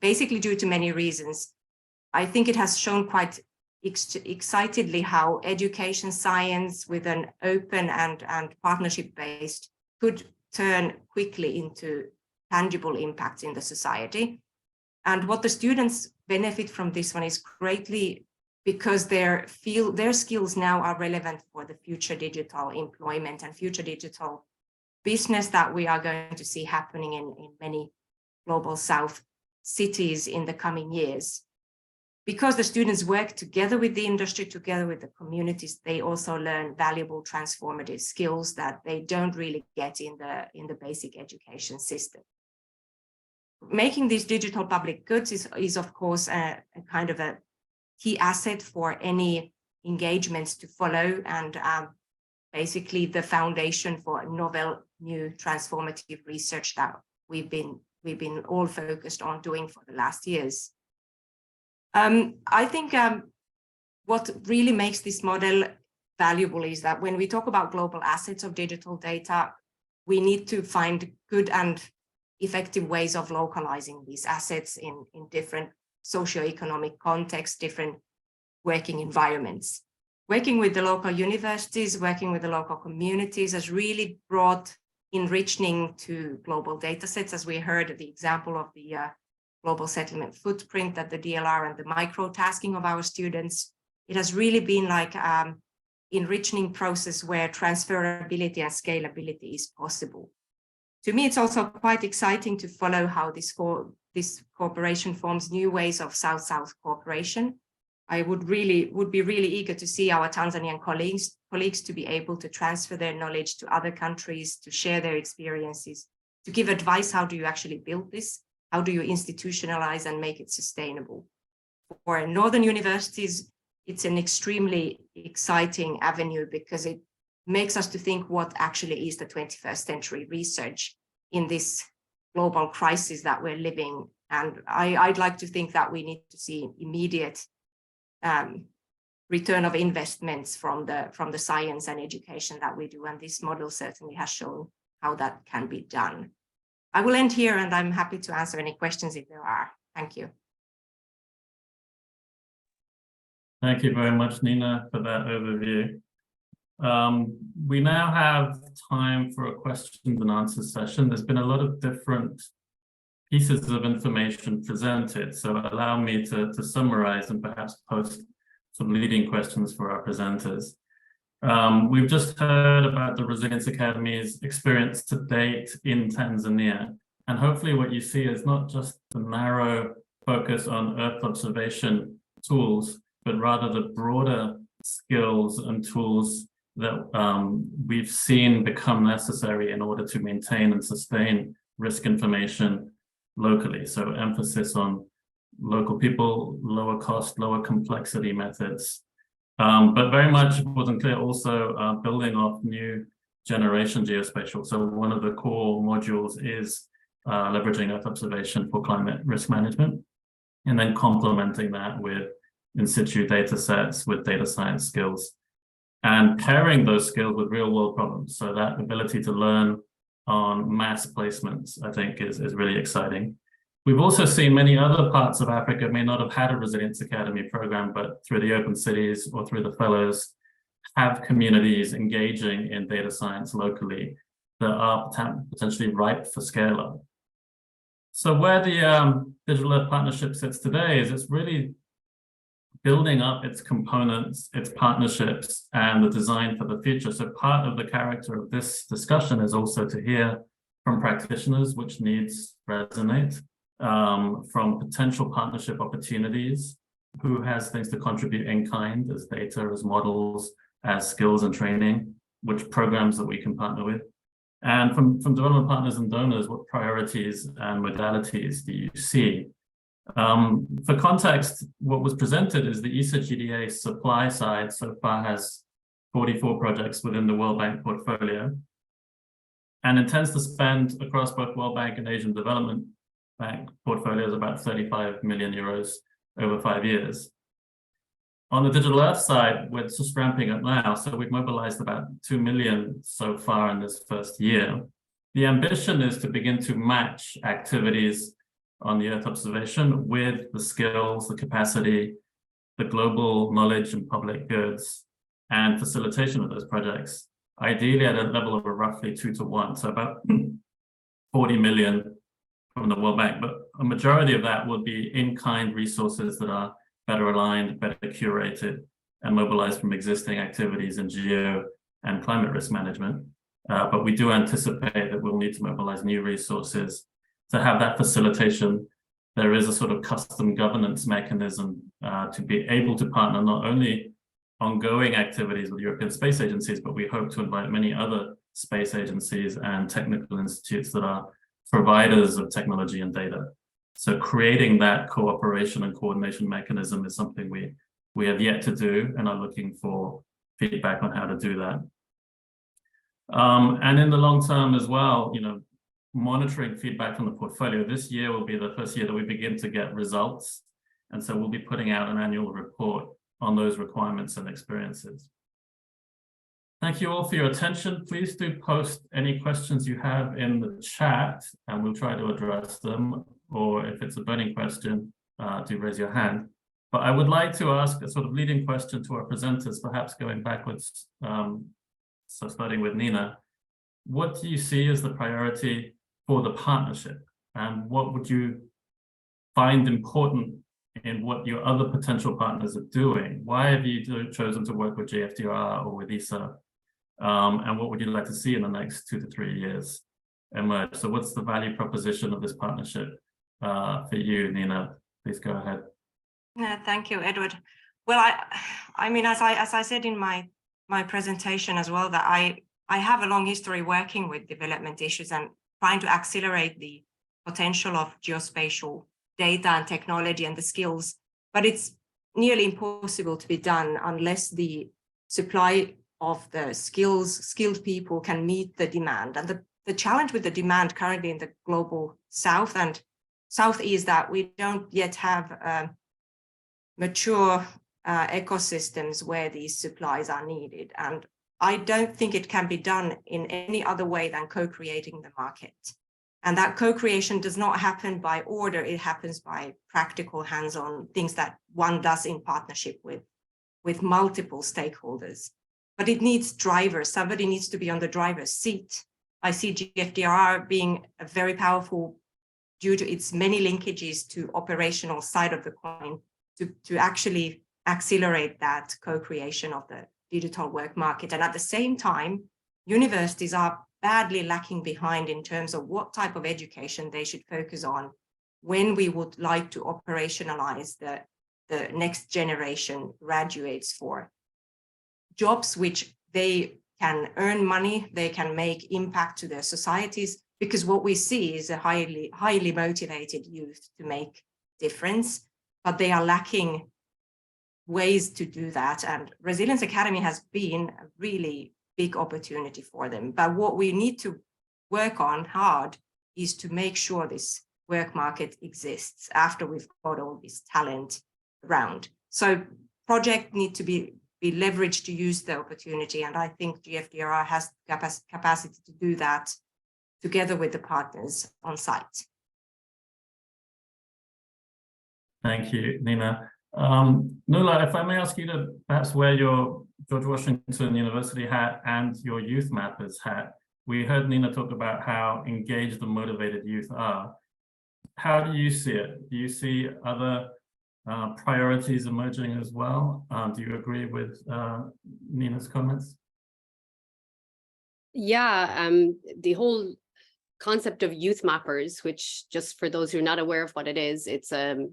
basically due to many reasons. I think it has shown quite excitedly how education science with an open and partnership-based could turn quickly into tangible impacts in the society. And what the students benefit from this one is greatly because their skills now are relevant for the future digital employment and future digital business that we are going to see happening in many global South cities in the coming years. Because the students work together with the industry, together with the communities, they also learn valuable transformative skills that they don't really get in the basic education system. Making these digital public goods is of course a kind of a key asset for any engagements to follow, and basically the foundation for novel, new, transformative research that we've been all focused on doing for the last years. I think what really makes this model valuable is that when we talk about global assets of digital data, we need to find good and effective ways of localizing these assets in different socioeconomic contexts, different working environments. Working with the local universities, working with the local communities has really brought enriching to global data sets, as we heard the example of the global settlement footprint, that the DLR and the micro-tasking of our students. It has really been like enriching process where transferability and scalability is possible. To me, it's also quite exciting to follow how this cooperation forms new ways of South-South cooperation. I would be really eager to see our Tanzanian colleagues to be able to transfer their knowledge to other countries, to share their experiences, to give advice. How do you actually build this? How do you institutionalize and make it sustainable? For Northern universities, it's an extremely exciting avenue because it makes us to think what actually is the 21st century research in this global crisis that we're living. And I'd like to think that we need to see immediate return of investments from the science and education that we do. And this model certainly has shown how that can be done. I will end here, and I'm happy to answer any questions if there are. Thank you. Thank you very much, Nina, for that overview. We now have time for a questions and answers session. There's been a lot of different pieces of information presented, so allow me to summarize and perhaps post some leading questions for our presenters. We've just heard about the Resilience Academy's experience to date in Tanzania, and hopefully what you see is not just the narrow focus on Earth observation tools, but rather the broader skills and tools that we've seen become necessary in order to maintain and sustain risk information locally. So emphasis on local people, lower cost, lower complexity methods. But very much wasn't clear also building off new generation geospatial. So one of the core modules is leveraging Earth observation for climate risk management, and then complementing that with in situ data sets with data science skills, and pairing those skills with real world problems. So that ability to learn on mass placements, I think is really exciting. We've also seen many other parts of Africa may not have had a Resilience Academy program, but through the Open Cities or through the fellows, have communities engaging in data science locally that are potentially ripe for scale up. So where the Digital Earth Partnership sits today is it's really building up its components, its partnerships, and the design for the future. So part of the character of this discussion is also to hear from practitioners which needs resonate, from potential partnership opportunities, who has things to contribute in kind as data, as models, as skills and training, which programs that we can partner with. And from development partners and donors, what priorities and modalities do you see? For context, what was presented is the ESA GDA supply side so far has 44 projects within the World Bank portfolio, and intends to spend across both World Bank and Asian Development Bank portfolios about 35 million euros over 5 years. On the Digital Earth side, we're just ramping up now, so we've mobilized about 2 million so far in this first year. The ambition is to begin to match activities on the Earth observation with the skills, the capacity, the global knowledge and public goods, and facilitation of those projects, ideally at a level of a roughly 2 to 1, so about 40 million from the World Bank, but a majority of that will be in-kind resources that are better aligned, better curated, and mobilized from existing activities in geo and climate risk management. But we do anticipate that we'll need to mobilize new resources to have that facilitation. There is a sort of custom governance mechanism to be able to partner not only ongoing activities with European space agencies, but we hope to invite many other space agencies and technical institutes that are providers of technology and data. So creating that cooperation and coordination mechanism is something we have yet to do and are looking for feedback on how to do that. And in the long term as well, monitoring feedback from the portfolio. This year will be the first year that we begin to get results. And so we'll be putting out an annual report on those requirements and experiences. Thank you all for your attention. Please do post any questions you have in the chat and we'll try to address them. Or if it's a burning question, do raise your hand. But I would like to ask a sort of leading question to our presenters, perhaps going backwards. So starting with Nina, what do you see as the priority for the partnership? And what would you find important in what your other potential partners are doing? Why have you chosen to work with JFDR or with ESA? And what would you like to see in the next 2 to 3 years emerge? So what's the value proposition of this partnership for you, Nina? Please go ahead. Yeah, thank you, Edward. Well, I mean, as I said in my presentation as well, that I have a long history working with development issues and trying to accelerate the potential of geospatial data and technology and the skills, but it's nearly impossible to be done unless the supply of the skilled people can meet the demand. And the challenge with the demand currently in the global south and southeast is that we don't yet have mature ecosystems where these supplies are needed. And I don't think it can be done in any other way than co-creating the market. And that co-creation does not happen by order, it happens by practical hands-on things that one does in partnership with multiple stakeholders. But it needs drivers, somebody needs to be on the driver's seat. I see GFDR being a very powerful, due to its many linkages to operational side of the coin, to actually accelerate that co-creation of the digital work market. And at the same time, universities are badly lacking behind in terms of what type of education they should focus on when we would like to operationalize the next generation graduates for jobs which they can earn money, they can make impact to their societies, because what we see is a highly motivated youth to make difference, but they are lacking ways to do that. And Resilience Academy has been a really big opportunity for them. But what we need to work on hard is to make sure this work market exists after we've got all this talent around. So projects need to be leveraged to use the opportunity. And I think GFDR has capacity to do that together with the partners on site. Thank you, Nina. Nuala, if I may ask you to perhaps wear your George Washington University hat and your Youth Mappers hat. We heard Nina talk about how engaged and motivated youth are. How do you see it? Do you see other priorities emerging as well? Do you agree with Nina's comments? Yeah, the whole concept of youth mappers, which, just for those who are not aware of what it is, it's a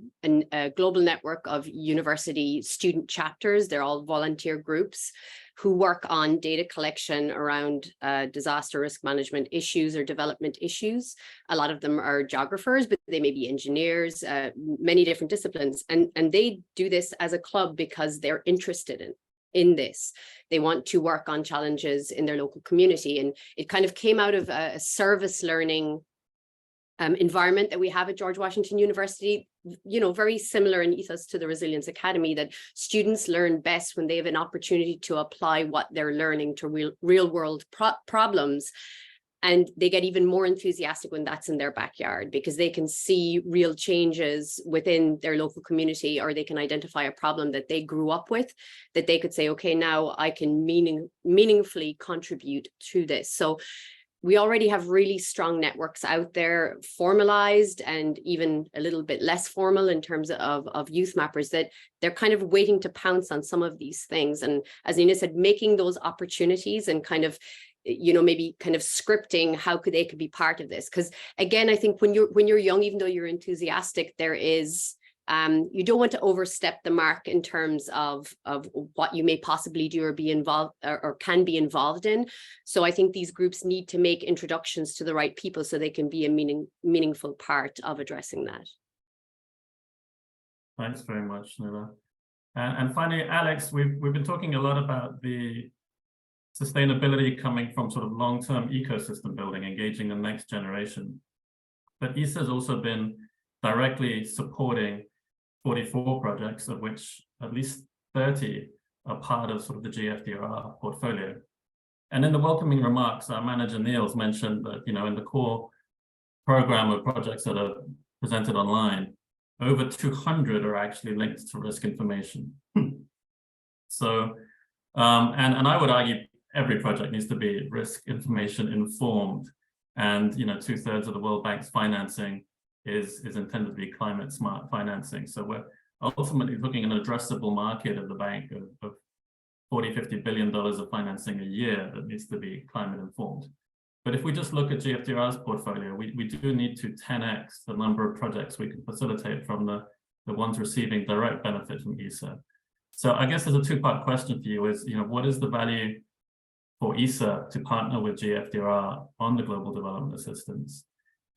global network of university student chapters. They're all volunteer groups who work on data collection around disaster risk management issues or development issues. A lot of them are geographers, but they may be engineers, many different disciplines. And they do this as a club because they're interested in this. They want to work on challenges in their local community. And it kind of came out of a service learning environment that we have at George Washington University, you know, very similar in ethos to the Resilience Academy, that students learn best when they have an opportunity to apply what they're learning to real world problems. And they get even more enthusiastic when that's in their backyard, because they can see real changes within their local community, or they can identify a problem that they grew up with, that they could say, okay, now I can meaningfully contribute to this. So we already have really strong networks out there, formalized and even a little bit less formal in terms of youth mappers, that they're kind of waiting to pounce on some of these things. And as Nina said, making those opportunities and kind of, you know, maybe kind of scripting how they could be part of this. Because again, I think when you're young, even though you're enthusiastic, there is, you don't want to overstep the mark in terms of what you may possibly do or be involved or can be involved in. So I think these groups need to make introductions to the right people so they can be a meaningful part of addressing that. Thanks very much, Nuala. And finally, Alex, we've been talking a lot about the sustainability coming from sort of long-term ecosystem building, engaging the next generation. But ESA has also been directly supporting 44 projects, of which at least 30 are part of sort of the GFDR portfolio. And in the welcoming remarks, our manager Niels mentioned that, you know, in the core program of projects that are presented online, over 200 are actually linked to risk information. So, and I would argue every project needs to be risk information informed. And, you know, 2/3 of the World Bank's financing is intended to be climate smart financing. So we're ultimately looking at an addressable market of the bank of $40–50 billion of financing a year that needs to be climate informed. But if we just look at GFDR's portfolio, we do need to 10x the number of projects we can facilitate from the ones receiving direct benefit from ESA. So I guess there's a two-part question for you is, you know, what is the value for ESA to partner with GFDR on the global development assistance?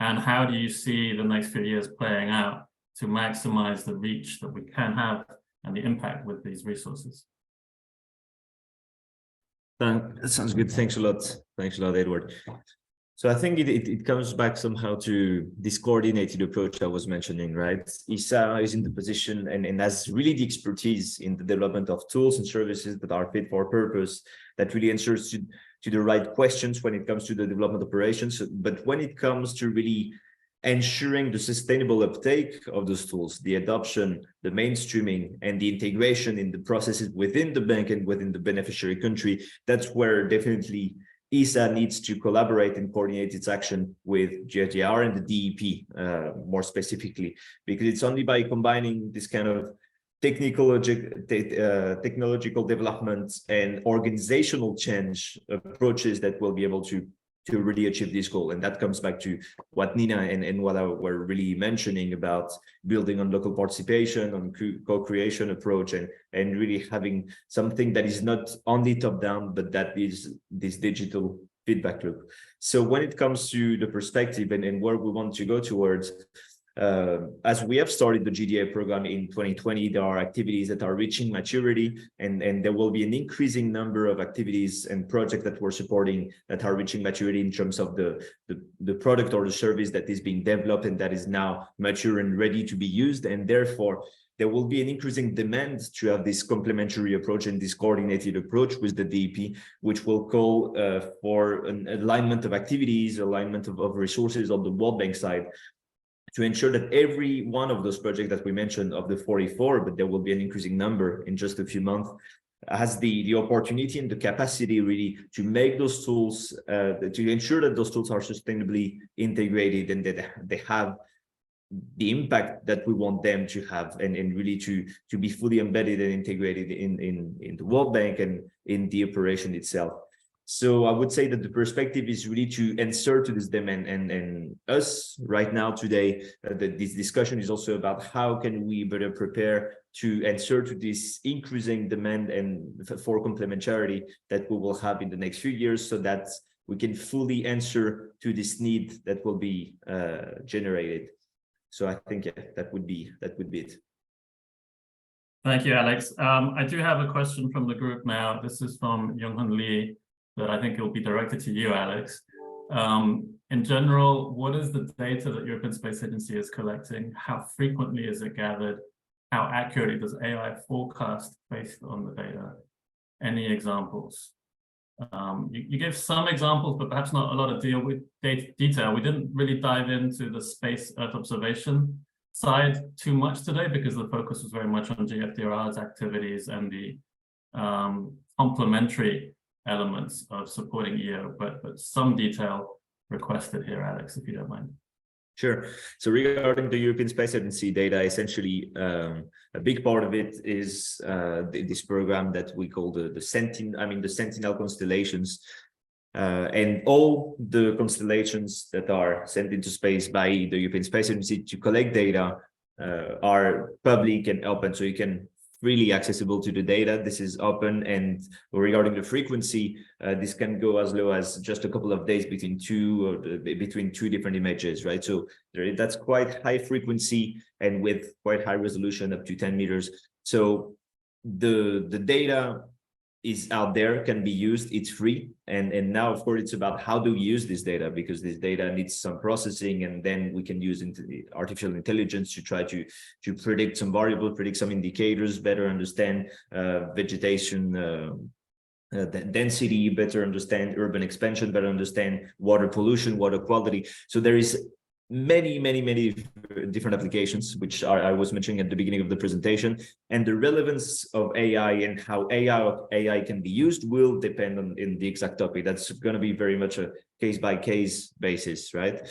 And how do you see the next few years playing out to maximize the reach that we can have and the impact with these resources? That sounds good. Thanks a lot. Thanks a lot, Edward. So I think it comes back somehow to this coordinated approach I was mentioning, right? ESA is in the position and has really the expertise in the development of tools and services that are fit for purpose, that really answers to the right questions when it comes to the development operations. But when it comes to really ensuring the sustainable uptake of those tools, the adoption, the mainstreaming, and the integration in the processes within the bank and within the beneficiary country, that's where definitely ESA needs to collaborate and coordinate its action with GFDR and the DEP more specifically, because it's only by combining this kind of technological developments and organizational change approaches that we'll be able to to really achieve this goal. And that comes back to what Nina and what I were really mentioning about building on local participation, on co-creation approach, and really having something that is not only top down, but that is this digital feedback loop. So when it comes to the perspective and where we want to go towards, as we have started the GDA program in 2020, there are activities that are reaching maturity, and there will be an increasing number of activities and projects that we're supporting that are reaching maturity in terms of the product or the service that is being developed and that is now mature and ready to be used. And therefore, there will be an increasing demand to have this complementary approach and this coordinated approach with the DEP, which will call for an alignment of activities, alignment of resources on the World Bank side, to ensure that every one of those projects that we mentioned, of the 44, but there will be an increasing number in just a few months, has the opportunity and the capacity really to make those tools, to ensure that those tools are sustainably integrated and that they have the impact that we want them to have, and really to be fully embedded and integrated in the World Bank and in the operation itself. So I would say that the perspective is really to answer to this demand, and us right now today, this discussion is also about how can we better prepare to answer to this increasing demand and for complementarity that we will have in the next few years, so that we can fully answer to this need that will be generated. So I think that would be it. Thank you, Alex. I do have a question from the group now. This is from Young-Hun Lee, that I think it will be directed to you, Alex. In general, what is the data that European Space Agency is collecting? How frequently is it gathered? How accurately does AI forecast based on the data? Any examples? You gave some examples, but perhaps not a lot of detail. We didn't really dive into the space Earth observation side too much today, because the focus was very much on GFDR's activities and the complementary elements of supporting EO, but some detail requested here, Alex, if you don't mind. Sure. So regarding the European Space Agency data, essentially a big part of it is this program that we call the Sentinel constellations, and all the constellations that are sent into space by the European Space Agency to collect data are public and open, so you can freely accessible to the data. This is open, and regarding the frequency, this can go as low as just a couple of days between two different images, right? So that's quite high frequency and with quite high resolution, up to 10 meters. So the data is out there, can be used, it's free, and now of course it's about how do we use this data, because this data needs some processing, and then we can use artificial intelligence to try to predict some variable, predict some indicators, better understand vegetation density, better understand urban expansion, better understand water pollution, water quality. So there is many different applications, which I was mentioning at the beginning of the presentation, and the relevance of AI and how AI can be used will depend on in the exact topic. That's going to be very much a case-by-case basis, right?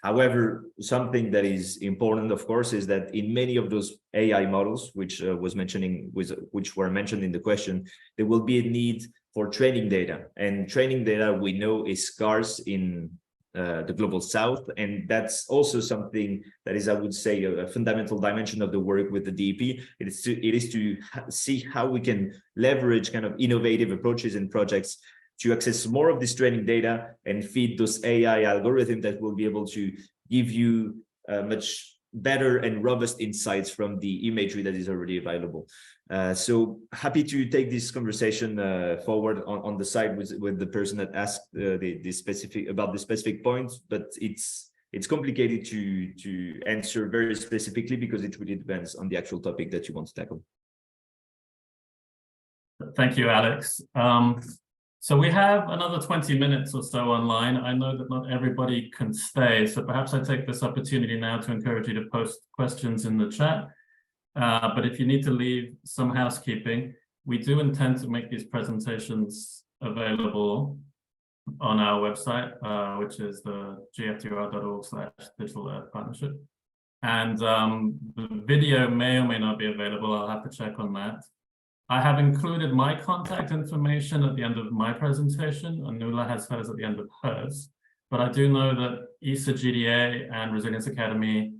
However, something that is important, of course, is that in many of those AI models, which were mentioned in the question, there will be a need for training data, and training data we know is scarce in the global south, and that's also something that is, I would say, a fundamental dimension of the work with the DEP. It is to see how we can leverage kind of innovative approaches and projects to access more of this training data and feed those AI algorithms that will be able to give you much better and robust insights from the imagery that is already available. So happy to take this conversation forward on the side with the person that asked the specific points, but it's complicated to answer very specifically because it really depends on the actual topic that you want to tackle. Thank you, Alex. So we have another 20 minutes or so online. I know that not everybody can stay, so perhaps I take this opportunity now to encourage you to post questions in the chat. But if you need to leave, some housekeeping. We do intend to make these presentations available on our website, which is the gfdr.org/digital Earth partnership. And the video may or may not be available. I'll have to check on that. I have included my contact information at the end of my presentation, and Nuala has hers at the end of hers. But I do know that ESA GDA and Resilience Academy,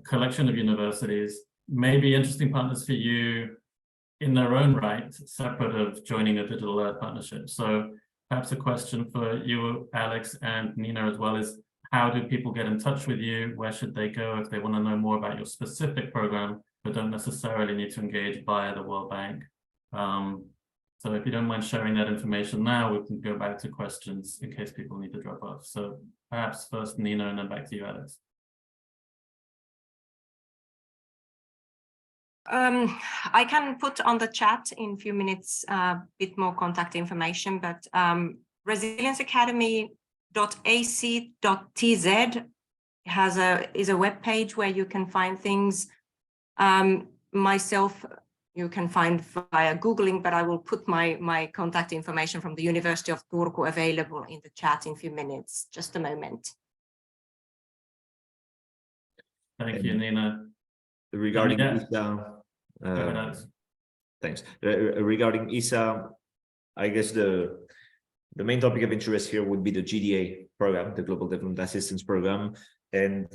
collection of universities, may be interesting partners for you in their own right, separate of joining a Digital Earth partnership. So perhaps a question for you, Alex, and Nina as well is, how do people get in touch with you? Where should they go if they want to know more about your specific program, but don't necessarily need to engage via the World Bank? So if you don't mind sharing that information now, we can go back to questions in case people need to drop off. So perhaps first Nina and then back to you, Alex. I can put on the chat in a few minutes a bit more contact information, but resilienceacademy.ac.tz is a web page where you can find things. Myself, you can find via Googling, but I will put my contact information from the University of Turku available in the chat in a few minutes. Just a moment. Thank you, Nina. Regarding ESA, thanks. Regarding ESA, I guess the main topic of interest here would be the GDA program, the Global Development Assistance Program, and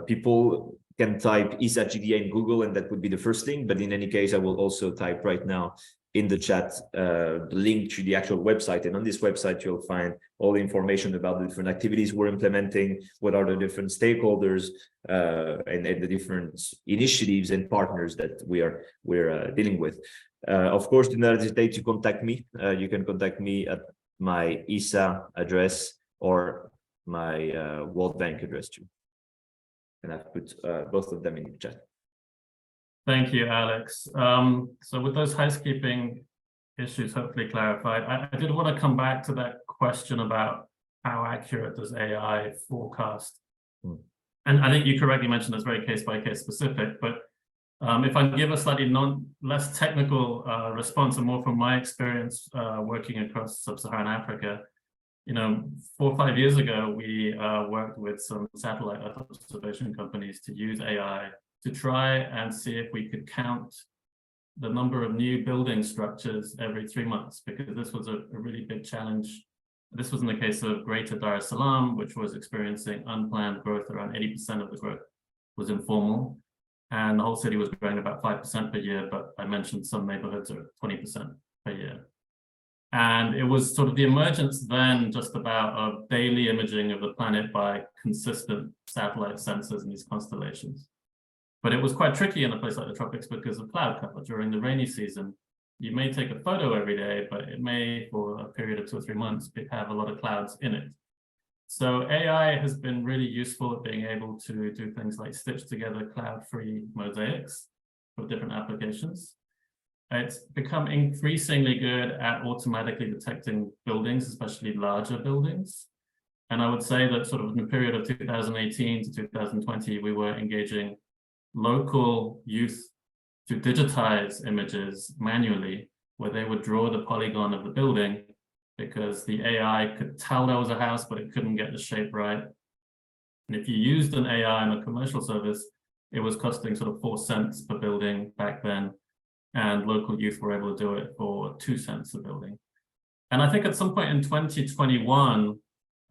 people can type ESA GDA in Google, and that would be the first thing. But in any case, I will also type right now in the chat the link to the actual website, and on this website you'll find all the information about the different activities we're implementing, what are the different stakeholders, and the different initiatives and partners that we're dealing with. Of course, do not hesitate to contact me. You can contact me at my ESA address or my World Bank address too, and I've put both of them in the chat. Thank you, Alex. So with those housekeeping issues hopefully clarified, I did want to come back to that question about how accurate does AI forecast? And I think you correctly mentioned that's very case-by-case specific, but if I give a slightly less technical response and more from my experience working across sub-Saharan Africa, 4 or 5 years ago, we worked with some satellite observation companies to use AI to try and see if we could count the number of new building structures every 3 months, because this was a really big challenge. This was in the case of Greater Dar es Salaam, which was experiencing unplanned growth. Around 80% of the growth was informal, and the whole city was growing about 5% per year, but I mentioned some neighborhoods are 20% per year. And it was sort of the emergence then just about of daily imaging of the planet by consistent satellite sensors in these constellations. But it was quite tricky in a place like the tropics because of cloud cover. During the rainy season, you may take a photo every day, but it may, for a period of 2 or 3 months, have a lot of clouds in it. So AI has been really useful at being able to do things like stitch together cloud-free mosaics for different applications. It's become increasingly good at automatically detecting buildings, especially larger buildings. And I would say that sort of in the period of 2018 to 2020, we were engaging local youth to digitize images manually, where they would draw the polygon of the building because the AI could tell there was a house, but it couldn't get the shape right. And if you used an AI in a commercial service, it was costing sort of 4 cents per building back then. And local youth were able to do it for 2 cents a building. And I think at some point in 2021,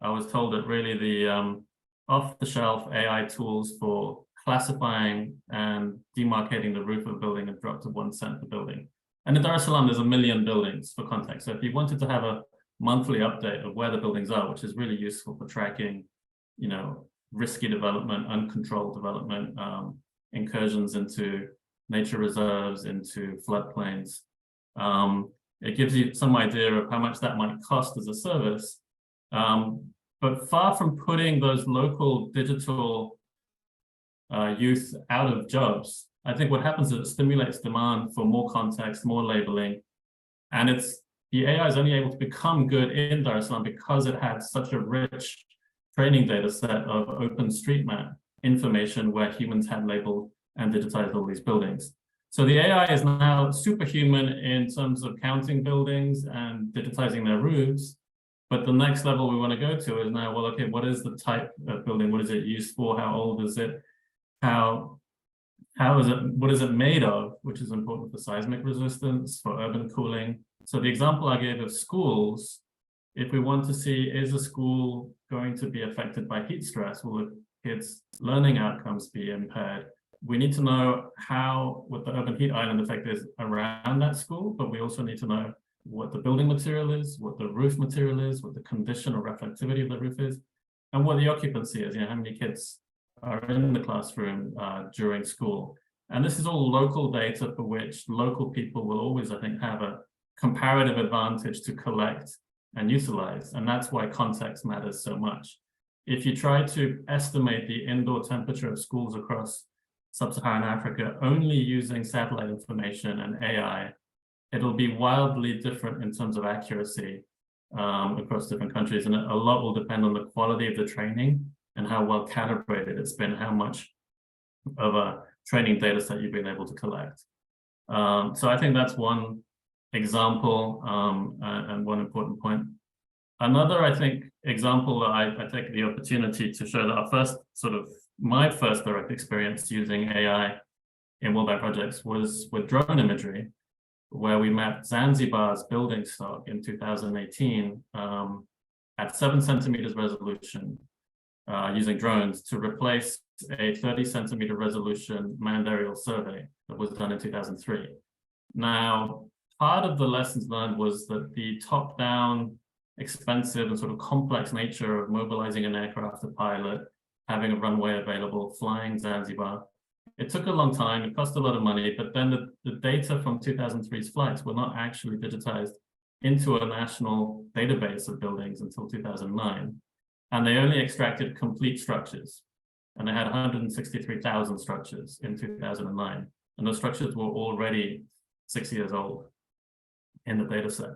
I was told that really the off-the-shelf AI tools for classifying and demarcating the roof of a building have dropped to 1 cent per building. And in Dar es Salaam, there's 1 million buildings for context. So if you wanted to have a monthly update of where the buildings are, which is really useful for tracking, risky development, uncontrolled development, incursions into nature reserves, into floodplains, it gives you some idea of how much that might cost as a service. But far from putting those local digital youth out of jobs, I think what happens is it stimulates demand for more context, more labeling, and the AI is only able to become good in Dar es Salaam because it had such a rich training data set of OpenStreetMap information where humans had labeled and digitized all these buildings. So the AI is now superhuman in terms of counting buildings and digitizing their roofs. But the next level we want to go to is now, well, okay, what is the type of building? What is it used for? How old is it? How what is it made of, which is important for seismic resistance, for urban cooling. So the example I gave of schools, if we want to see, is a school going to be affected by heat stress? Will the kids' learning outcomes be impaired? We need to know what the urban heat island effect is around that school, but we also need to know what the building material is, what the roof material is, what the condition or reflectivity of the roof is, and what the occupancy is, how many kids are in the classroom during school. And this is all local data for which local people will always, I think, have a comparative advantage to collect and utilize. And that's why context matters so much. If you try to estimate the indoor temperature of schools across sub-Saharan Africa only using satellite information and AI, it'll be wildly different in terms of accuracy across different countries. And a lot will depend on the quality of the training and how well calibrated it's been, how much of a training data set you've been able to collect. So I think that's one example and one important point. Another, I think, example that I take the opportunity to show that my first direct experience using AI in World Bank projects was with drone imagery, where we mapped Zanzibar's building stock in 2018 at 7 centimeters resolution using drones to replace a 30 centimeter resolution manned aerial survey that was done in 2003. Now, part of the lessons learned was that the top-down, expensive and sort of complex nature of mobilizing an aircraft to pilot, having a runway available, flying Zanzibar, it took a long time, it cost a lot of money, but then the data from 2003's flights were not actually digitized into a national database of buildings until 2009. And they only extracted complete structures. And they had 163,000 structures in 2009. And those structures were already 6 years old in the data set.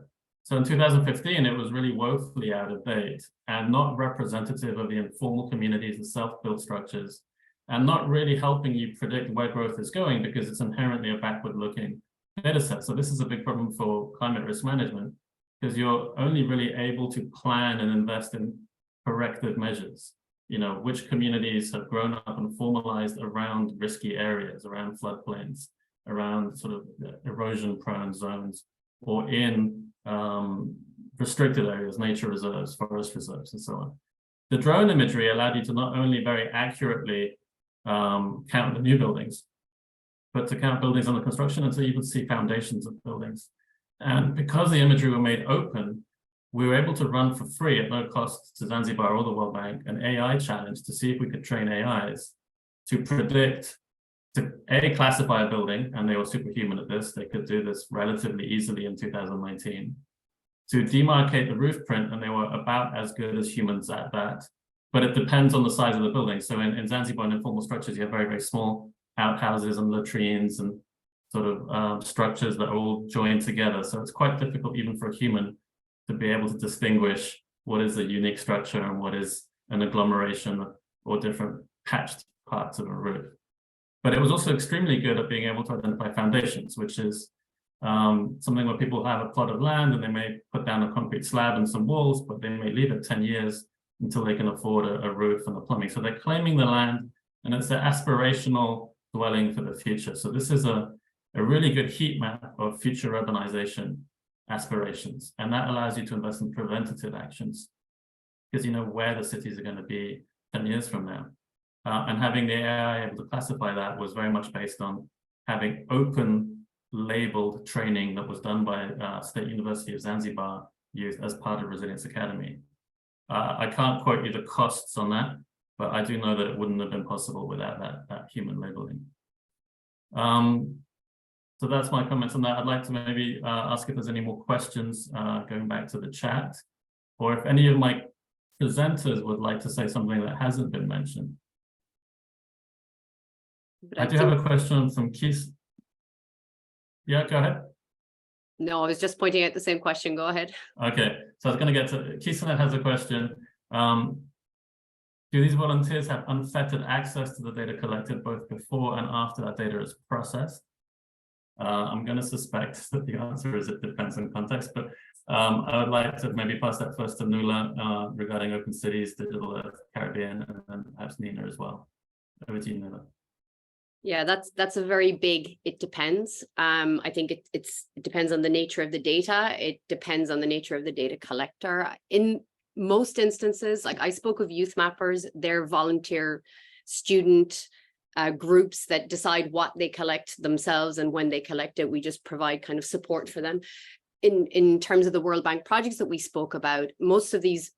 So in 2015, it was really woefully out of date and not representative of the informal communities and self-built structures, and not really helping you predict where growth is going because it's inherently a backward-looking data set. So this is a big problem for climate risk management because you're only really able to plan and invest in corrective measures. Which communities have grown up and formalized around risky areas, around floodplains, around sort of erosion-prone zones, or in restricted areas, nature reserves, forest reserves, and so on. The drone imagery allowed you to not only very accurately count the new buildings, but to count buildings under construction until you could see foundations of buildings. And because the imagery were made open, we were able to run for free at no cost to Zanzibar or the World Bank an AI challenge to see if we could train AIs to predict, to classify a building, and they were superhuman at this. They could do this relatively easily in 2019. To demarcate the roof print, and they were about as good as humans at that. But it depends on the size of the building. So in Zanzibar, in informal structures, you have very, very small outhouses and latrines and sort of structures that are all joined together. So it's quite difficult even for a human to be able to distinguish what is a unique structure and what is an agglomeration or different patched parts of a roof. But it was also extremely good at being able to identify foundations, which is something where people have a plot of land and they may put down a concrete slab and some walls, but they may leave it 10 years until they can afford a roof and the plumbing. So they're claiming the land, and it's their aspirational dwelling for the future. So this is a really good heat map of future urbanization aspirations. And that allows you to invest in preventative actions because you know where the cities are going to be 10 years from now. And having the AI able to classify that was very much based on having open labeled training that was done by State University of Zanzibar youth as part of Resilience Academy. I can't quote you the costs on that, but I do know that it wouldn't have been possible without that human labeling. So that's my comments on that. I'd like to maybe ask if there's any more questions going back to the chat, or if any of my presenters would like to say something that hasn't been mentioned. I do have a question from Keith. Yeah, go ahead. No, I was just pointing out the same question. Go ahead. Okay, so I was going to get to Keith has a question. Do these volunteers have unfettered access to the data collected both before and after that data is processed? I'm going to suspect that the answer is it depends on context, but I would like to maybe pass that first to Nula regarding Open Cities, Digital Earth, Caribbean, and then perhaps Nina as well. Over to you, Nula. Yeah, that's a very big, it depends. I think it depends on the nature of the data. It depends on the nature of the data collector. In most instances, like I spoke of youth mappers, they're volunteer student groups that decide what they collect themselves, and when they collect it, we just provide kind of support for them. In terms of the World Bank projects that we spoke about, most of these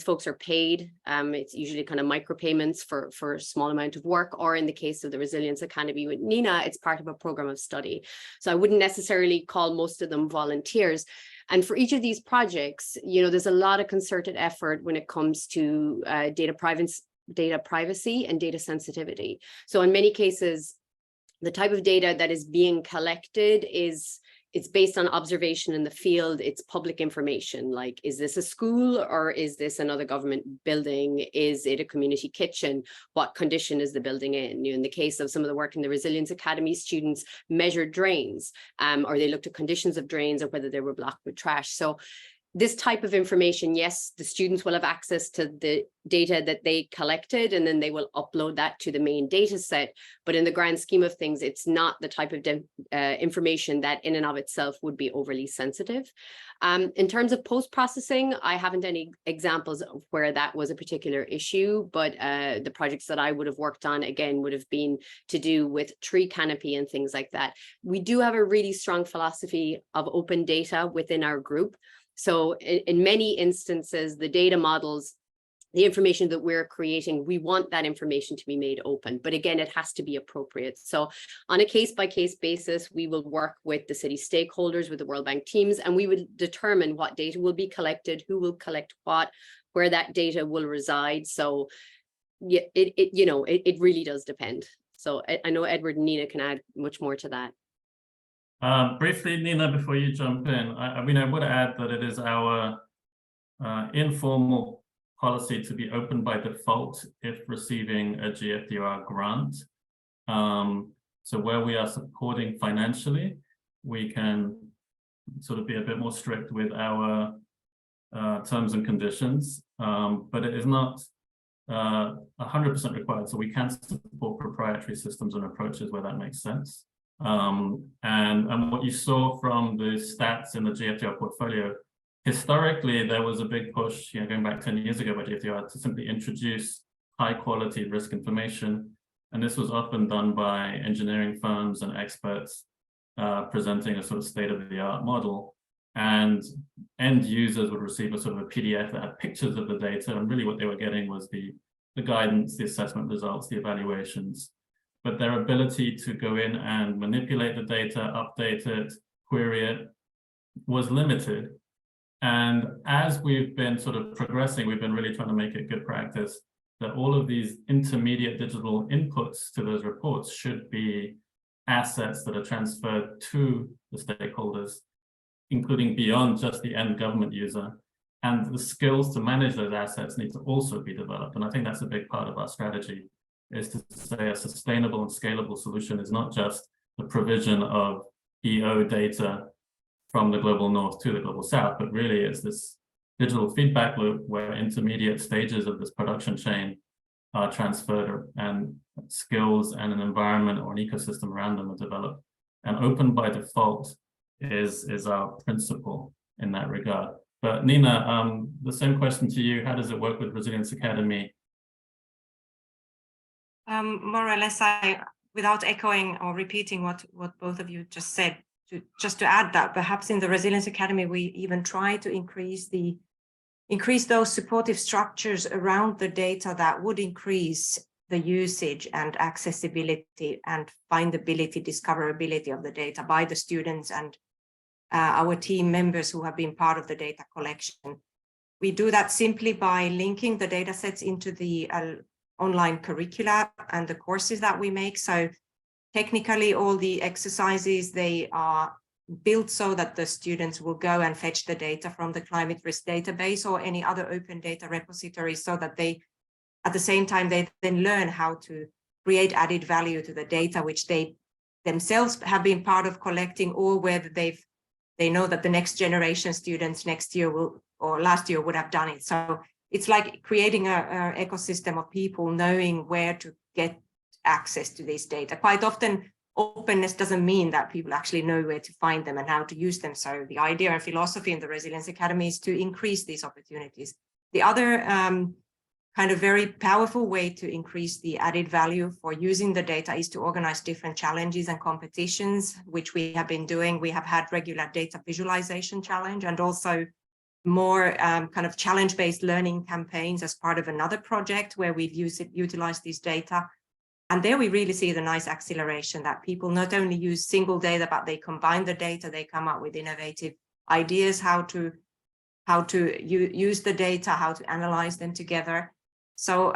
folks are paid. It's usually kind of micropayments for a small amount of work, or in the case of the Resilience Academy with Nina, it's part of a program of study. So I wouldn't necessarily call most of them volunteers. And for each of these projects, you know, there's a lot of concerted effort when it comes to data privacy and data sensitivity. So in many cases, the type of data that is being collected it's based on observation in the field. It's public information, like, is this a school or is this another government building? Is it a community kitchen? What condition is the building in? In the case of some of the work in the Resilience Academy, students measured drains, or they looked at conditions of drains or whether they were blocked with trash. So this type of information, yes, the students will have access to the data that they collected, and then they will upload that to the main data set. But in the grand scheme of things, it's not the type of information that in and of itself would be overly sensitive. In terms of post-processing, I haven't any examples of where that was a particular issue, but the projects that I would have worked on, again, would have been to do with tree canopy and things like that. We do have a really strong philosophy of open data within our group. So in many instances, the data models, the information that we're creating, we want that information to be made open. But again, it has to be appropriate. So on a case-by-case basis, we will work with the city stakeholders, with the World Bank teams, and we would determine what data will be collected, who will collect what, where that data will reside. So yeah, it really does depend. So I know Edward and Nina can add much more to that. Briefly, Nina, before you jump in, I mean, I would add that it is our informal policy to be open by default if receiving a GFDR grant. So where we are supporting financially, we can sort of be a bit more strict with our terms and conditions, but it is not 100% required. So we can support proprietary systems and approaches where that makes sense. And what you saw from the stats in the GFDR portfolio, historically, there was a big push, going back 10 years ago by GFDR to simply introduce high quality risk information. And this was often done by engineering firms and experts presenting a sort of state-of-the-art model. And end users would receive a sort of a PDF that had pictures of the data. And really what they were getting was the guidance, the assessment results, the evaluations. But their ability to go in and manipulate the data, update it, query it, was limited. And as we've been sort of progressing, we've been really trying to make it good practice that all of these intermediate digital inputs to those reports should be assets that are transferred to the stakeholders, including beyond just the end government user. And the skills to manage those assets need to also be developed. And I think that's a big part of our strategy, is to say a sustainable and scalable solution is not just the provision of EO data from the global north to the global south, but really it's this digital feedback loop where intermediate stages of this production chain are transferred and skills and an environment or an ecosystem around them are developed. And open by default is our principle in that regard. But Nina, the same question to you. How does it work with Resilience Academy? More or less, without echoing or repeating what both of you just said, just to add that perhaps in the Resilience Academy, we even try to increase those supportive structures around the data that would increase the usage and accessibility and findability, discoverability of the data by the students and our team members who have been part of the data collection. We do that simply by linking the data sets into the online curricula and the courses that we make. So technically all the exercises, they are built so that the students will go and fetch the data from the climate risk database or any other open data repository, so that they, at the same time, they then learn how to create added value to the data, which they themselves have been part of collecting, or whether they know that the next generation students next year will, or last year would have done it. So it's like creating an ecosystem of people knowing where to get access to this data. Quite often, openness doesn't mean that people actually know where to find them and how to use them. So the idea and philosophy in the Resilience Academy is to increase these opportunities. The other kind of very powerful way to increase the added value for using the data is to organize different challenges and competitions, which we have been doing. We have had regular data visualization challenge and also more kind of challenge-based learning campaigns as part of another project where we've utilized this data. And there we really see the nice acceleration that people not only use single data, but they combine the data, they come up with innovative ideas, how to use the data, how to analyze them together. So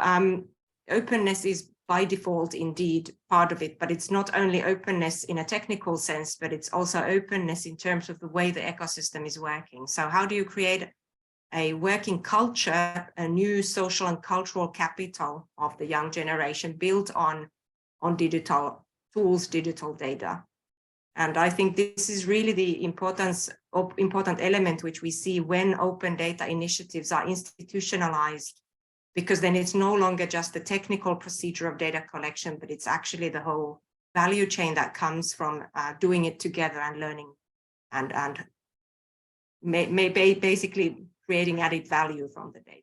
openness is by default indeed part of it, but it's not only openness in a technical sense, but it's also openness in terms of the way the ecosystem is working. So how do you create a working culture, a new social and cultural capital of the young generation built on digital tools, digital data? And I think this is really the important element which we see when open data initiatives are institutionalized, because then it's no longer just the technical procedure of data collection, but it's actually the whole value chain that comes from doing it together and learning and basically creating added value from the data.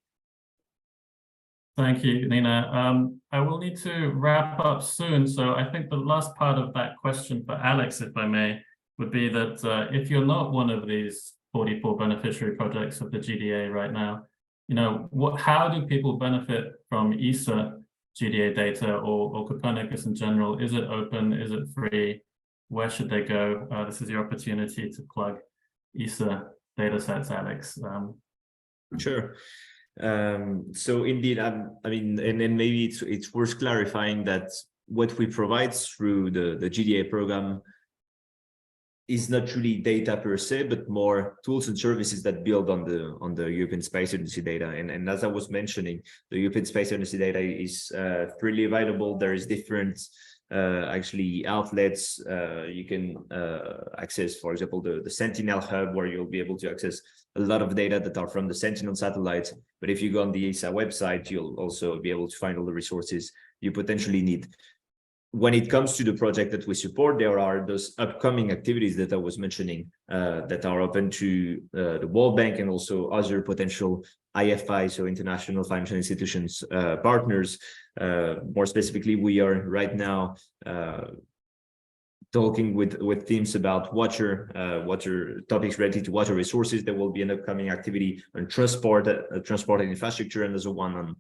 Thank you, Nina. I will need to wrap up soon. So I think the last part of that question for Alex, if I may, would be that if you're not one of these 44 beneficiary projects of the GDA right now, you know, how do people benefit from ESA GDA data or Copernicus in general? Is it open? Is it free? Where should they go? This is your opportunity to plug ESA datasets, Alex. Sure. So indeed, I mean, and maybe it's worth clarifying that what we provide through the GDA program is not really data per se, but more tools and services that build on the European Space Agency data. And as I was mentioning, the European Space Agency data is freely available. There is different actually outlets you can access, for example, the Sentinel Hub, where you'll be able to access a lot of data that are from the Sentinel satellites. But if you go on the ESA website, you'll also be able to find all the resources you potentially need. When it comes to the project that we support, there are those upcoming activities that I was mentioning that are open to the World Bank and also other potential IFI, so international financial institutions partners. More specifically, we are right now talking with teams about water topics related to water resources. There will be an upcoming activity on transport and infrastructure, and there's one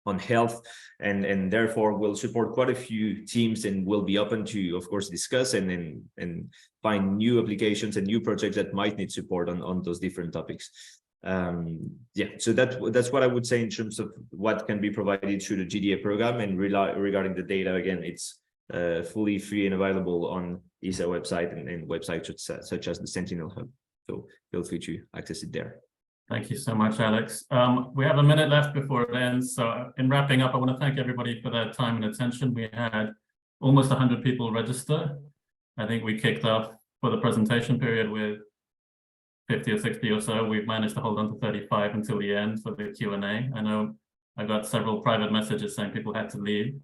on health, and therefore we'll support quite a few teams, and we'll be open to, of course, discuss and find new applications and new projects that might need support on those different topics. Yeah, so that's what I would say in terms of what can be provided through the GDA program. And regarding the data, again, it's fully free and available on ESA website and websites such as the Sentinel Hub. So feel free to access it there. Thank you so much, Alex. We have a minute left before it ends. So in wrapping up, I want to thank everybody for their time and attention. We had almost 100 people register. I think we kicked off for the presentation period with 50 or 60 or so. We've managed to hold on to 35 until the end for the Q&A. I know I got several private messages saying people had to leave.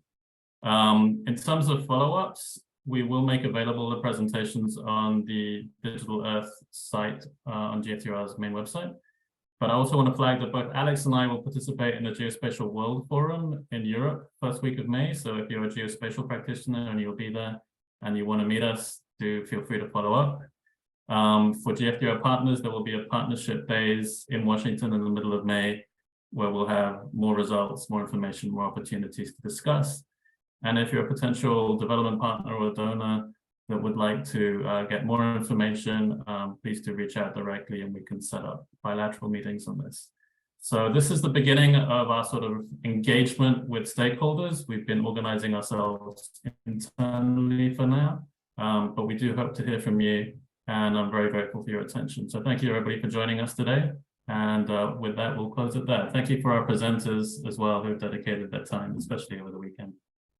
In terms of follow-ups, we will make available the presentations on the Digital Earth site on GFDR's main website. But I also want to flag that both Alex and I will participate in the Geospatial World Forum in Europe first week of May. So if you're a geospatial practitioner and you'll be there and you want to meet us, do feel free to follow up. For GFDR partners, there will be a partnership days in Washington in the middle of May, where we'll have more results, more information, more opportunities to discuss. And if you're a potential development partner or donor that would like to get more information, please do reach out directly and we can set up bilateral meetings on this. So this is the beginning of our sort of engagement with stakeholders. We've been organizing ourselves internally for now, but we do hope to hear from you, and I'm very grateful for your attention. So thank you everybody for joining us today. And with that, we'll close it there. Thank you for our presenters as well, who have dedicated their time, especially over the weekend.